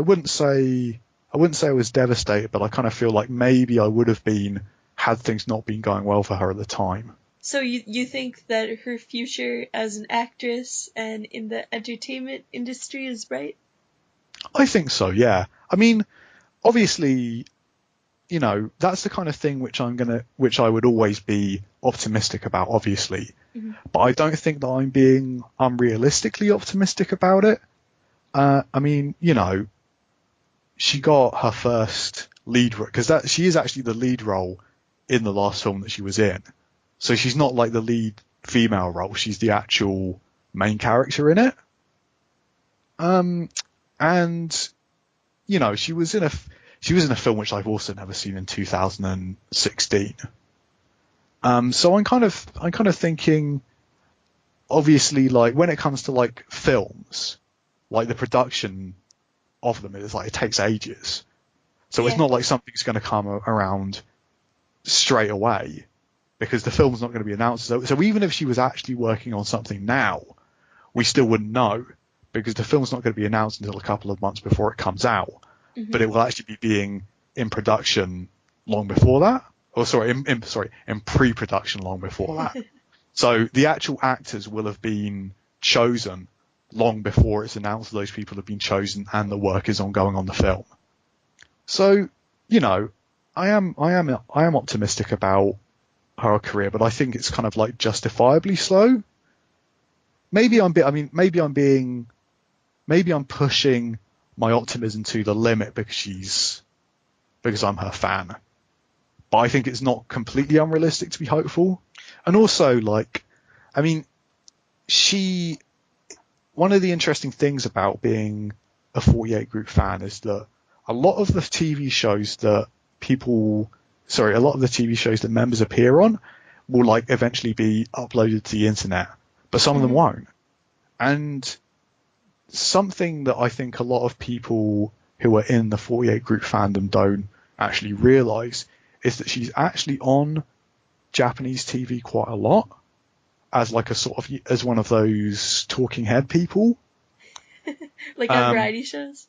wouldn't say I was devastated, but I kind of feel like maybe I would have been had things not been going well for her at the time. So you think that her future as an actress and in the entertainment industry is bright? I think so, yeah. I mean, obviously, that's the kind of thing which I would always be optimistic about, obviously. Mm-hmm. But I don't think that I'm being unrealistically optimistic about it. I mean, she got her first lead role, because she is actually the lead role in the last film that she was in. So she's not like the lead female role; she's the actual main character in it. And she was in a film which I've also never seen in 2016. So I'm kind of thinking, obviously, like when it comes to like films, like the production of them is like it takes ages. So Yeah. It's not like something's going to come around straight away, because the film's not going to be announced. So even if she was actually working on something now, we still wouldn't know, because the film's not going to be announced until a couple of months before it comes out. Mm-hmm. But it will actually be being in production long before that. Or in pre-production long before that. So the actual actors will have been chosen long before it's announced those people have been chosen and the work is ongoing on the film. So, I am optimistic about her career, but I think it's kind of like justifiably slow. Maybe I'm pushing my optimism to the limit because I'm her fan. But I think it's not completely unrealistic to be hopeful. And also, like, I mean, one of the interesting things about being a 48 group fan is that a lot of the TV shows that members appear on will like eventually be uploaded to the internet, but some of them won't. And something that I think a lot of people who are in the 48 group fandom don't actually realize is that she's actually on Japanese TV quite a lot as like a sort of, as one of those talking head people. Like on variety shows?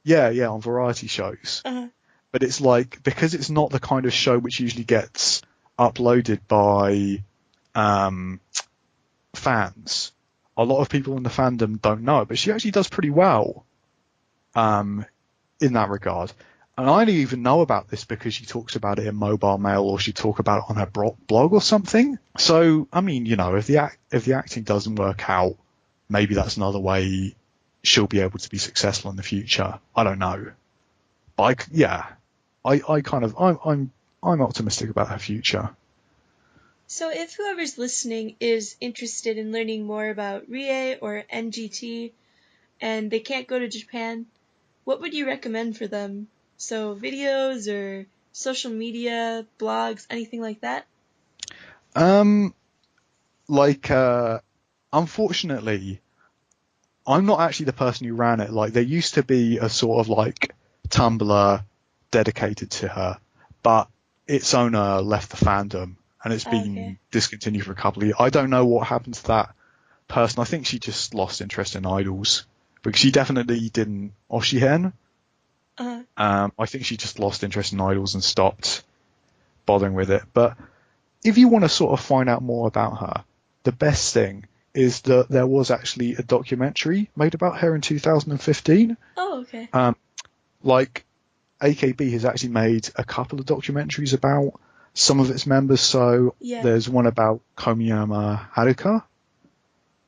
Yeah, on variety shows. Uh-huh. But it's like, because it's not the kind of show which usually gets uploaded by fans, a lot of people in the fandom don't know it, but she actually does pretty well in that regard. And I didn't even know about this because she talks about it in Mobile Mail, or she talk about it on her blog or something. So, I mean, you know, if the acting doesn't work out, maybe that's another way she'll be able to be successful in the future. I don't know. But I'm optimistic about her future. So if whoever's listening is interested in learning more about Rie or NGT and they can't go to Japan, what would you recommend for them? So videos or social media, blogs, anything like that? Unfortunately, I'm not actually the person who ran it. Like, there used to be a sort of like Tumblr dedicated to her, but its owner left the fandom and it's been discontinued for a couple of years. I don't know what happened to that person. I think she just lost interest in idols, because she definitely didn't Oshimen. I think she just lost interest in idols and stopped bothering with it. But if you want to sort of find out more about her, the best thing is that there was actually a documentary made about her in 2015. Oh, okay. Like, AKB has actually made a couple of documentaries about some of its members. So there's one about Komiyama Haruka.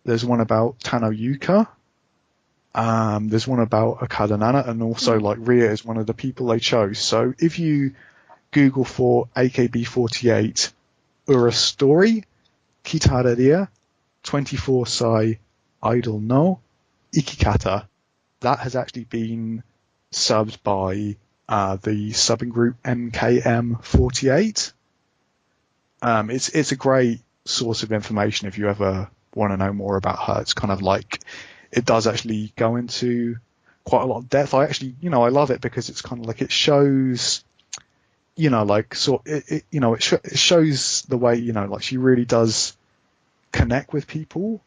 There's one about Tano Yuka. There's one about Akada Nana, and also like Rie is one of the people they chose. So if you Google for AKB48 Ura Story, Kitahara Rie, 24 Sai Idol no Ikikata, that has actually been subbed by the subbing group MKM48. It's a great source of information if you ever want to know more about her. It's kind of like, it does actually go into quite a lot of depth. I love it because it's kind of like, it shows, it shows the way, like she really does connect with people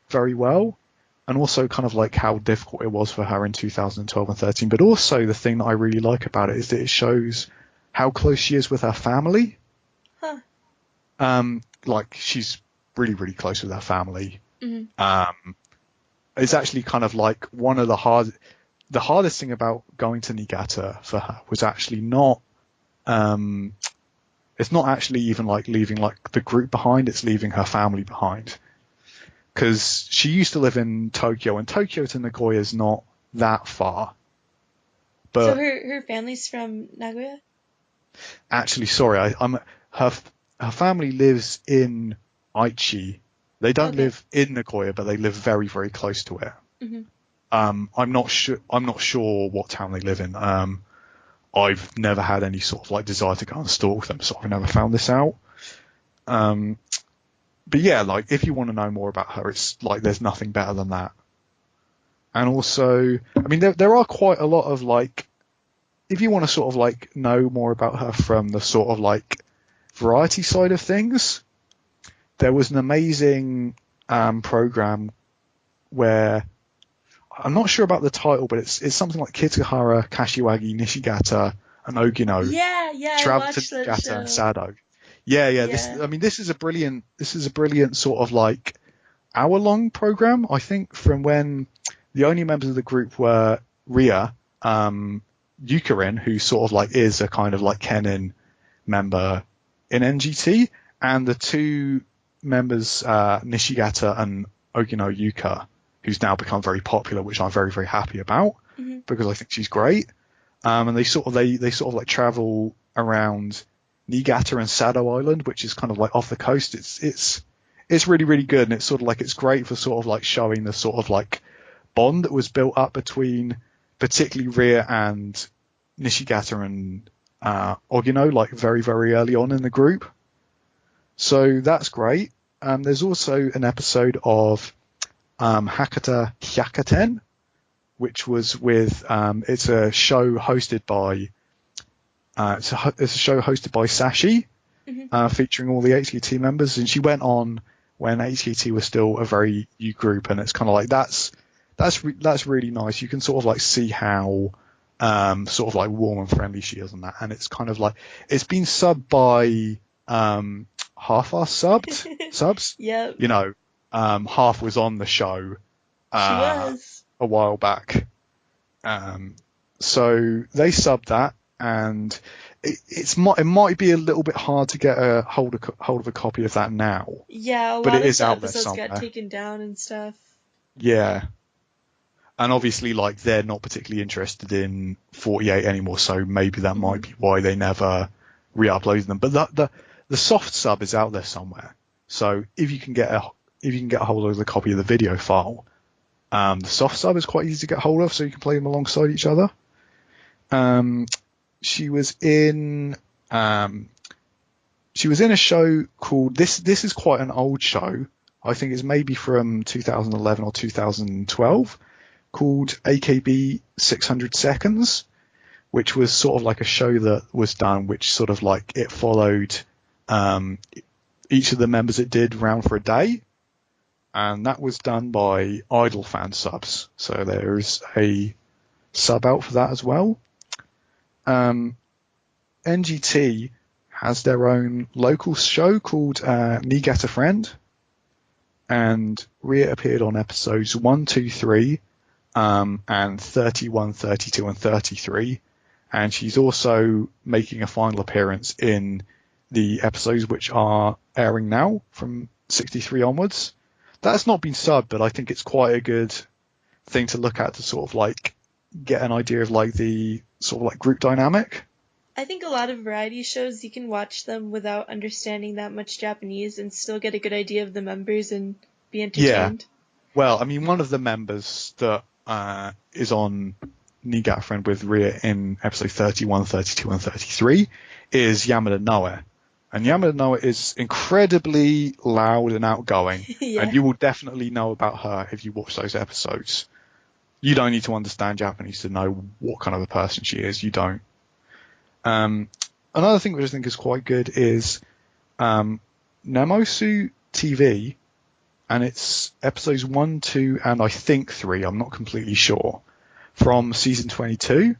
very well. And also kind of like how difficult it was for her in 2012 and 13. But also the thing that I really like about it is that it shows how close she is with her family. Like, she's really, really close with her family. Mm-hmm. It's actually kind of like one of the hardest thing about going to Niigata for her was actually not, it's not actually even like leaving like the group behind, it's leaving her family behind. Because she used to live in Tokyo, and Tokyo to Nagoya is not that far. But so her family's from Nagoya? Actually, sorry, her family lives in Aichi. They don't live in Nagoya, but they live very, very close to it. Mm-hmm. I'm not sure what town they live in. I've never had any sort of like desire to go and stalk them, so I've never found this out. But yeah, like, if you want to know more about her, it's like, there's nothing better than that. And also, I mean, there are quite a lot of like, if you want to sort of like know more about her from the sort of like variety side of things, there was an amazing program where, I'm not sure about the title, but it's something like Kitahara, Kashiwagi, Nishigata, and Ogino travel to Niigata and Sado. Yeah. This is a brilliant sort of like hour-long program. I think from when the only members of the group were Rie, Yukarin, who sort of like is a kind of like Kenin member in NGT, and the two members, Nishigata and Ogino Yuka, who's now become very popular, which I'm very, very happy about, because I think she's great. And they sort of like travel around Niigata and Sado Island, which is kind of like off the coast. It's really, really good, and it's sort of like, it's great for sort of like showing the sort of like bond that was built up between particularly Rie and Nishigata and Ogino, like very, very early on in the group. So that's great. There's also an episode of Hakata Hyakkaten, which was with it's a show hosted by it's a show hosted by Sashi, featuring all the HKT members, and she went on when HKT was still a very new group, and it's kind of like that's really nice. You can sort of like see how sort of like warm and friendly she is on that, and it's kind of like it's been subbed by half-ass subs. Yep. You know, half was on the show She was. a while back. So they subbed that, and it might be a little bit hard to get a hold of a copy of that now. Yeah, a but lot it of is the out there episodes somewhere. got taken down and stuff. Yeah. And obviously, like, they're not particularly interested in 48 anymore, so maybe that might be why they never re-uploaded them. But the soft sub is out there somewhere. So if you can get a hold of the copy of the video file, the soft sub is quite easy to get hold of, so you can play them alongside each other. She was in a show called this is quite an old show. I think it's maybe from 2011 or 2012, called AKB 600 Seconds, which was sort of like a show that was done, which sort of like it followed each of the members it did round for a day, and that was done by Idol fan subs. So there's a sub out for that as well. NGT has their own local show called Niigata Friend, and Rie appeared on episodes 1, 2, 3, and 31, 32, and 33, and she's also making a final appearance in the episodes which are airing now from 63 onwards. That's not been subbed, but I think it's quite a good thing to look at to sort of like get an idea of like the sort of like group dynamic. I think a lot of variety shows, you can watch them without understanding that much Japanese and still get a good idea of the members and be entertained. Yeah. Well, I mean, one of the members that is on Niigata Friend with Rie in episode 31, 32, and 33 is Yamada Noe. And Yamada Noe is incredibly loud and outgoing, Yeah. and you will definitely know about her if you watch those episodes. You don't need to understand Japanese to know what kind of a person she is. You don't. Another thing which I think is quite good is Nemousu TV, and it's episodes 1, 2, and I think 3, I'm not completely sure, from season 22.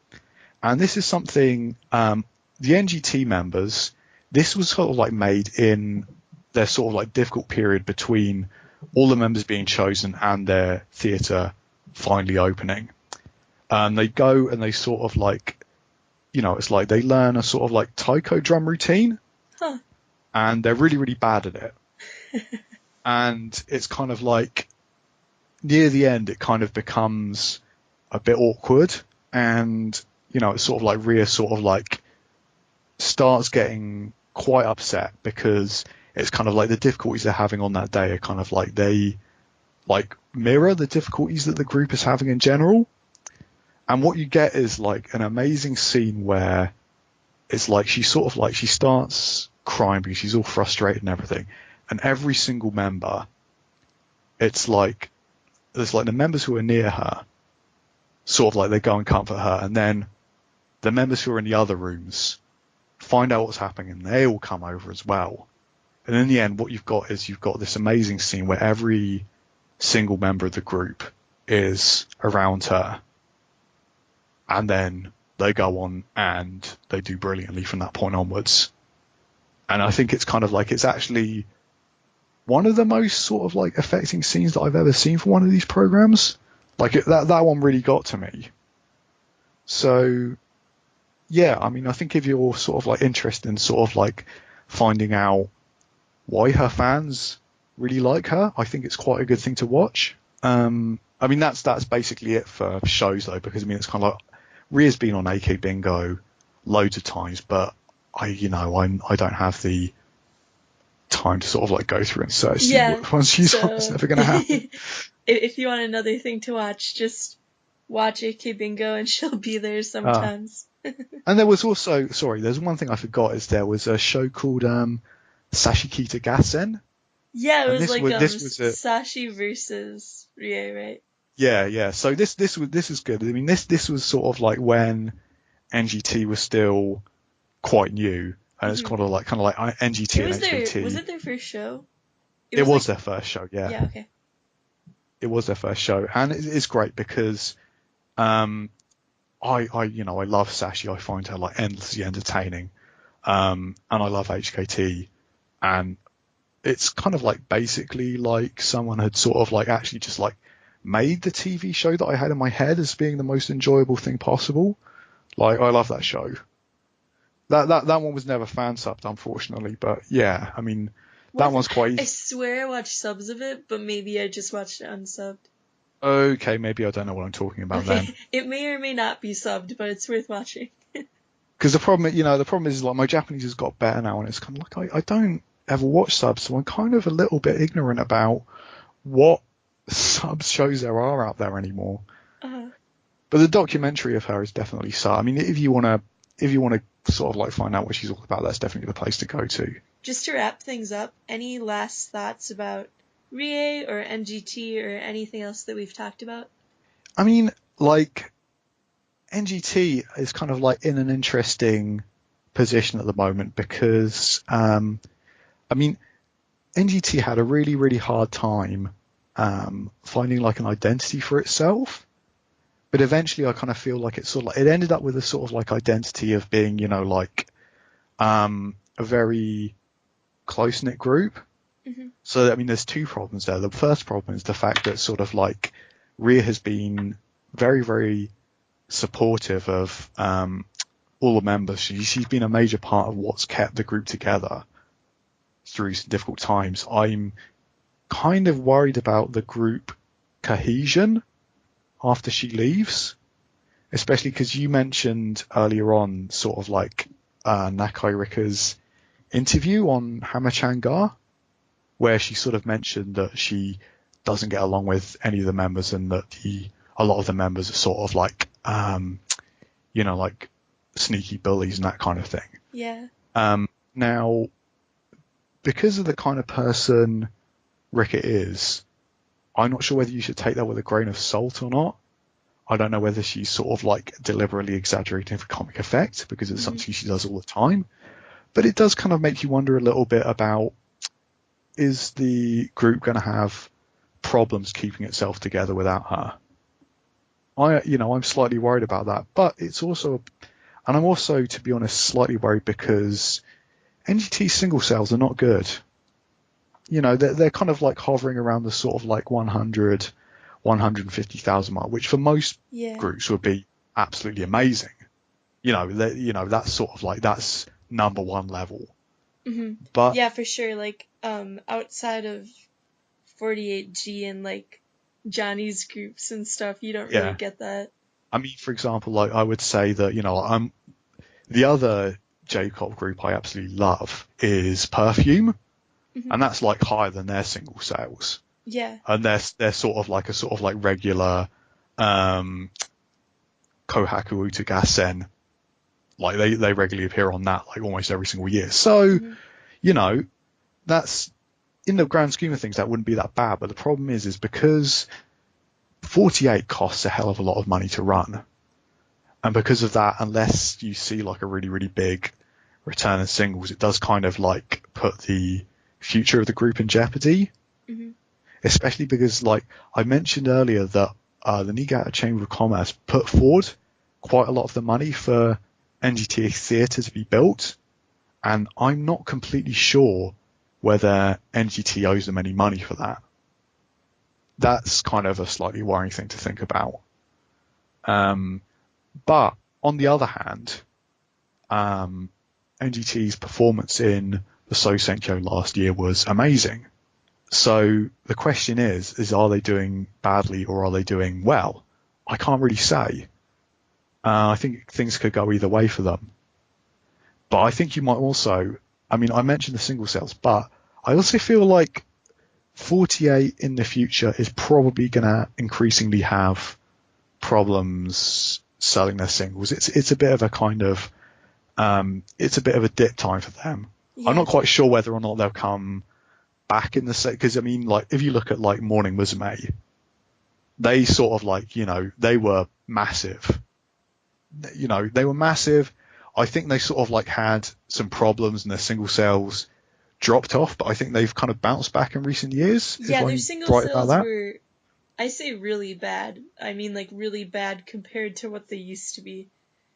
And this is something, the NGT members, this was sort of like made in their sort of like difficult period between all the members being chosen and their theatre finally opening. They go and they sort of like, you know, it's like they learn a sort of like taiko drum routine, and they're really, really bad at it. And it's kind of like near the end, it kind of becomes a bit awkward, and you know, it's sort of like Rie sort of like starts getting quite upset because it's kind of like the difficulties they're having on that day are kind of like they like mirror the difficulties that the group is having in general. And what you get is like an amazing scene where it's like she sort of like she starts crying because she's all frustrated and everything. And every single member, it's like there's like the members who are near her, sort of like they go and comfort her, and then the members who are in the other rooms find out what's happening and they all come over as well. And in the end, what you've got is you've got this amazing scene where every single member of the group is around her. And then they go on and they do brilliantly from that point onwards. And I think it's kind of like, it's actually one of the most sort of like affecting scenes that I've ever seen for one of these programs. Like that one really got to me. So yeah, I mean, I think if you're sort of like interested in sort of like finding out why her fans really like her, I think it's quite a good thing to watch. I mean, that's basically it for shows though, because I mean, it's kind of like, Rie's been on AK Bingo loads of times, but I don't have the time to sort of like go through and search what ones she's on. It's never going to happen. If you want another thing to watch, just watch AK Bingo and she'll be there sometimes. And there was also, there's one thing I forgot, is there was a show called Sashikita Gassen. Yeah, it was Sashi versus Rie, right? Yeah. So this is good. I mean, this was sort of like when NGT was still quite new, and it's Hmm. kind of like It NGT and was was HKT. it their first show? It It was was like, their first show, yeah. yeah, okay. It was their first show, and it's great because um, I love Sashi. I find her like endlessly entertaining, and I love HKT, and it's kind of like basically like someone had sort of like actually just like made the TV show that I had in my head as being the most enjoyable thing possible. Like I love that show. That one was never fan subbed, unfortunately, but yeah, I mean that What? one's quite I easy. swear I watched subs of it, but maybe I just watched it unsubbed. Okay, maybe I don't know what I'm talking about then. Okay, it may or may not be subbed, but it's worth watching. Because the problem is like my Japanese has got better now, and it's kind of like I don't ever watch subs, so I'm kind of a little bit ignorant about what sub shows there are out there anymore. Uh, But the documentary of her is definitely so. I mean, if you wanna sort of like find out what she's all about, that's definitely the place to go to. just to wrap things up, any last thoughts about Rie or NGT or anything else that we've talked about? I mean, like NGT is kind of like in an interesting position at the moment because I mean NGT had a really really hard time finding like an identity for itself. But eventually, I kind of feel like it's sort of like it ended up with a sort of like identity of being, like a very close knit group. Hmm. So I mean, there's two problems there. The first problem is the fact that sort of like Ria has been very very supportive of all the members. She's been a major part of what's kept the group together through some difficult times. I'm kind of worried about the group cohesion after she leaves. Especially because you mentioned earlier on sort of like Nakai Rika's interview on Hamachangar, where she sort of mentioned that she doesn't get along with any of the members and that a lot of the members are sort of like, like sneaky bullies and that kind of thing. Yeah. Now, because of the kind of person Rika is, I'm not sure whether you should take that with a grain of salt or not. I don't know whether she's sort of like deliberately exaggerating for comic effect because it's Hmm. something she does all the time. But it does kind of make you wonder a little bit about, is the group going to have problems keeping itself together without her? I'm slightly worried about that, but and I'm also, to be honest, slightly worried because NGT single sales are not good. They're kind of like hovering around the sort of like 100, 150,000 mark, which for most Yeah. groups would be absolutely amazing. That's sort of like that's number one level. Hmm. But Yeah, for sure. Like, outside of 48G and like Johnny's groups and stuff, you don't really yeah, get that. I mean, for example, like I would say that I'm the other J-pop group I absolutely love is Perfume, Hmm. and that's like higher than their single sales, Yeah. and they're sort of like regular um, Kohaku Uta Gassen. Like they regularly appear on that like almost every single year. So, Hmm. you know, that's in the grand scheme of things, that wouldn't be that bad. But the problem is because 48 costs a hell of a lot of money to run. And because of that, unless you see like a really, really big return in singles, it does kind of like put the future of the group in jeopardy. Hmm. Especially because, like I mentioned earlier, that the Niigata Chamber of Commerce put forward quite a lot of the money for NGT Theatre to be built, and I'm not completely sure whether NGT owes them any money for that. That's kind of a slightly worrying thing to think about. But on the other hand, NGT's performance in the Sosenkyo last year was amazing. So the question is are they doing badly or are they doing well? I can't really say. I think things could go either way for them. But I think you might also, I mean, I mentioned the single sales, but I also feel like 48 in the future is probably going to increasingly have problems selling their singles. It's a bit of a kind of, it's a bit of a dip time for them. I'm Yeah. not quite sure whether or not they'll come back in the set, because I mean, like if you look at like Morning Musume, they sort of like, they were massive. They were massive. I think they sort of like had some problems and their single sales dropped off, but I think they've kind of bounced back in recent years. Yeah, If their I'm single right about sales that. were, I say really bad. I mean like really bad compared to what they used to be.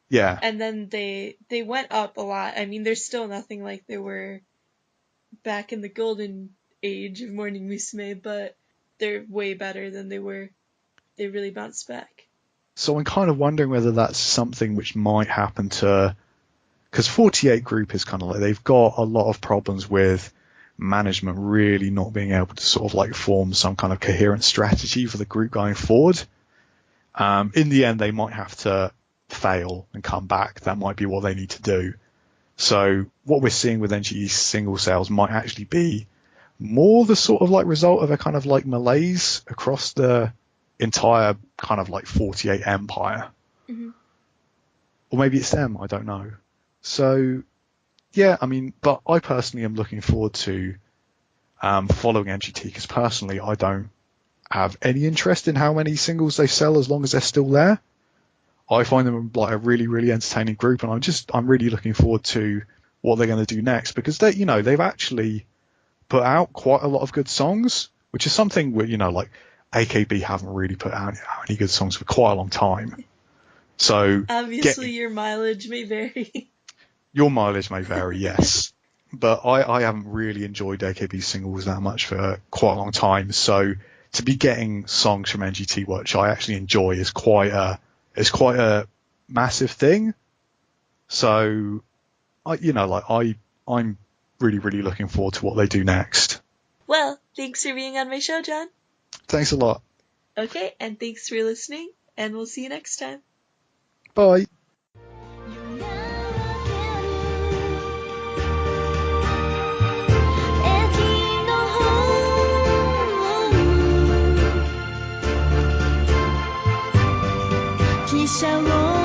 Yeah. And then they went up a lot. I mean, they're still nothing like they were back in the golden age of Morning Musume, but they're way better than they were. They really bounced back. So I'm kind of wondering whether that's something which might happen to, because 48 Group is kind of like, they've got a lot of problems with management really not being able to sort of like form some kind of coherent strategy for the group going forward. In the end, they might have to fail and come back. That might be what they need to do. So what we're seeing with NGT's single sales might actually be more the sort of like result of a kind of like malaise across the entire kind of like 48 empire. Mm-hmm. Or maybe it's them, I don't know. So yeah, I mean, but I personally am looking forward to following NGT because personally I don't have any interest in how many singles they sell as long as they're still there. I find them like a really, really entertaining group, and I'm really looking forward to what they're going to do next because they've actually put out quite a lot of good songs, which is something where, like AKB haven't really put out any good songs for quite a long time. So Obviously, your mileage may vary. your mileage may vary, yes, but I haven't really enjoyed AKB singles that much for quite a long time. So to be getting songs from NGT, which I actually enjoy, is quite a massive thing. So I'm really, really looking forward to what they do next. Well, thanks for being on my show, John. Thanks a lot. Okay, and thanks for listening, and we'll see you next time. Bye. 披上我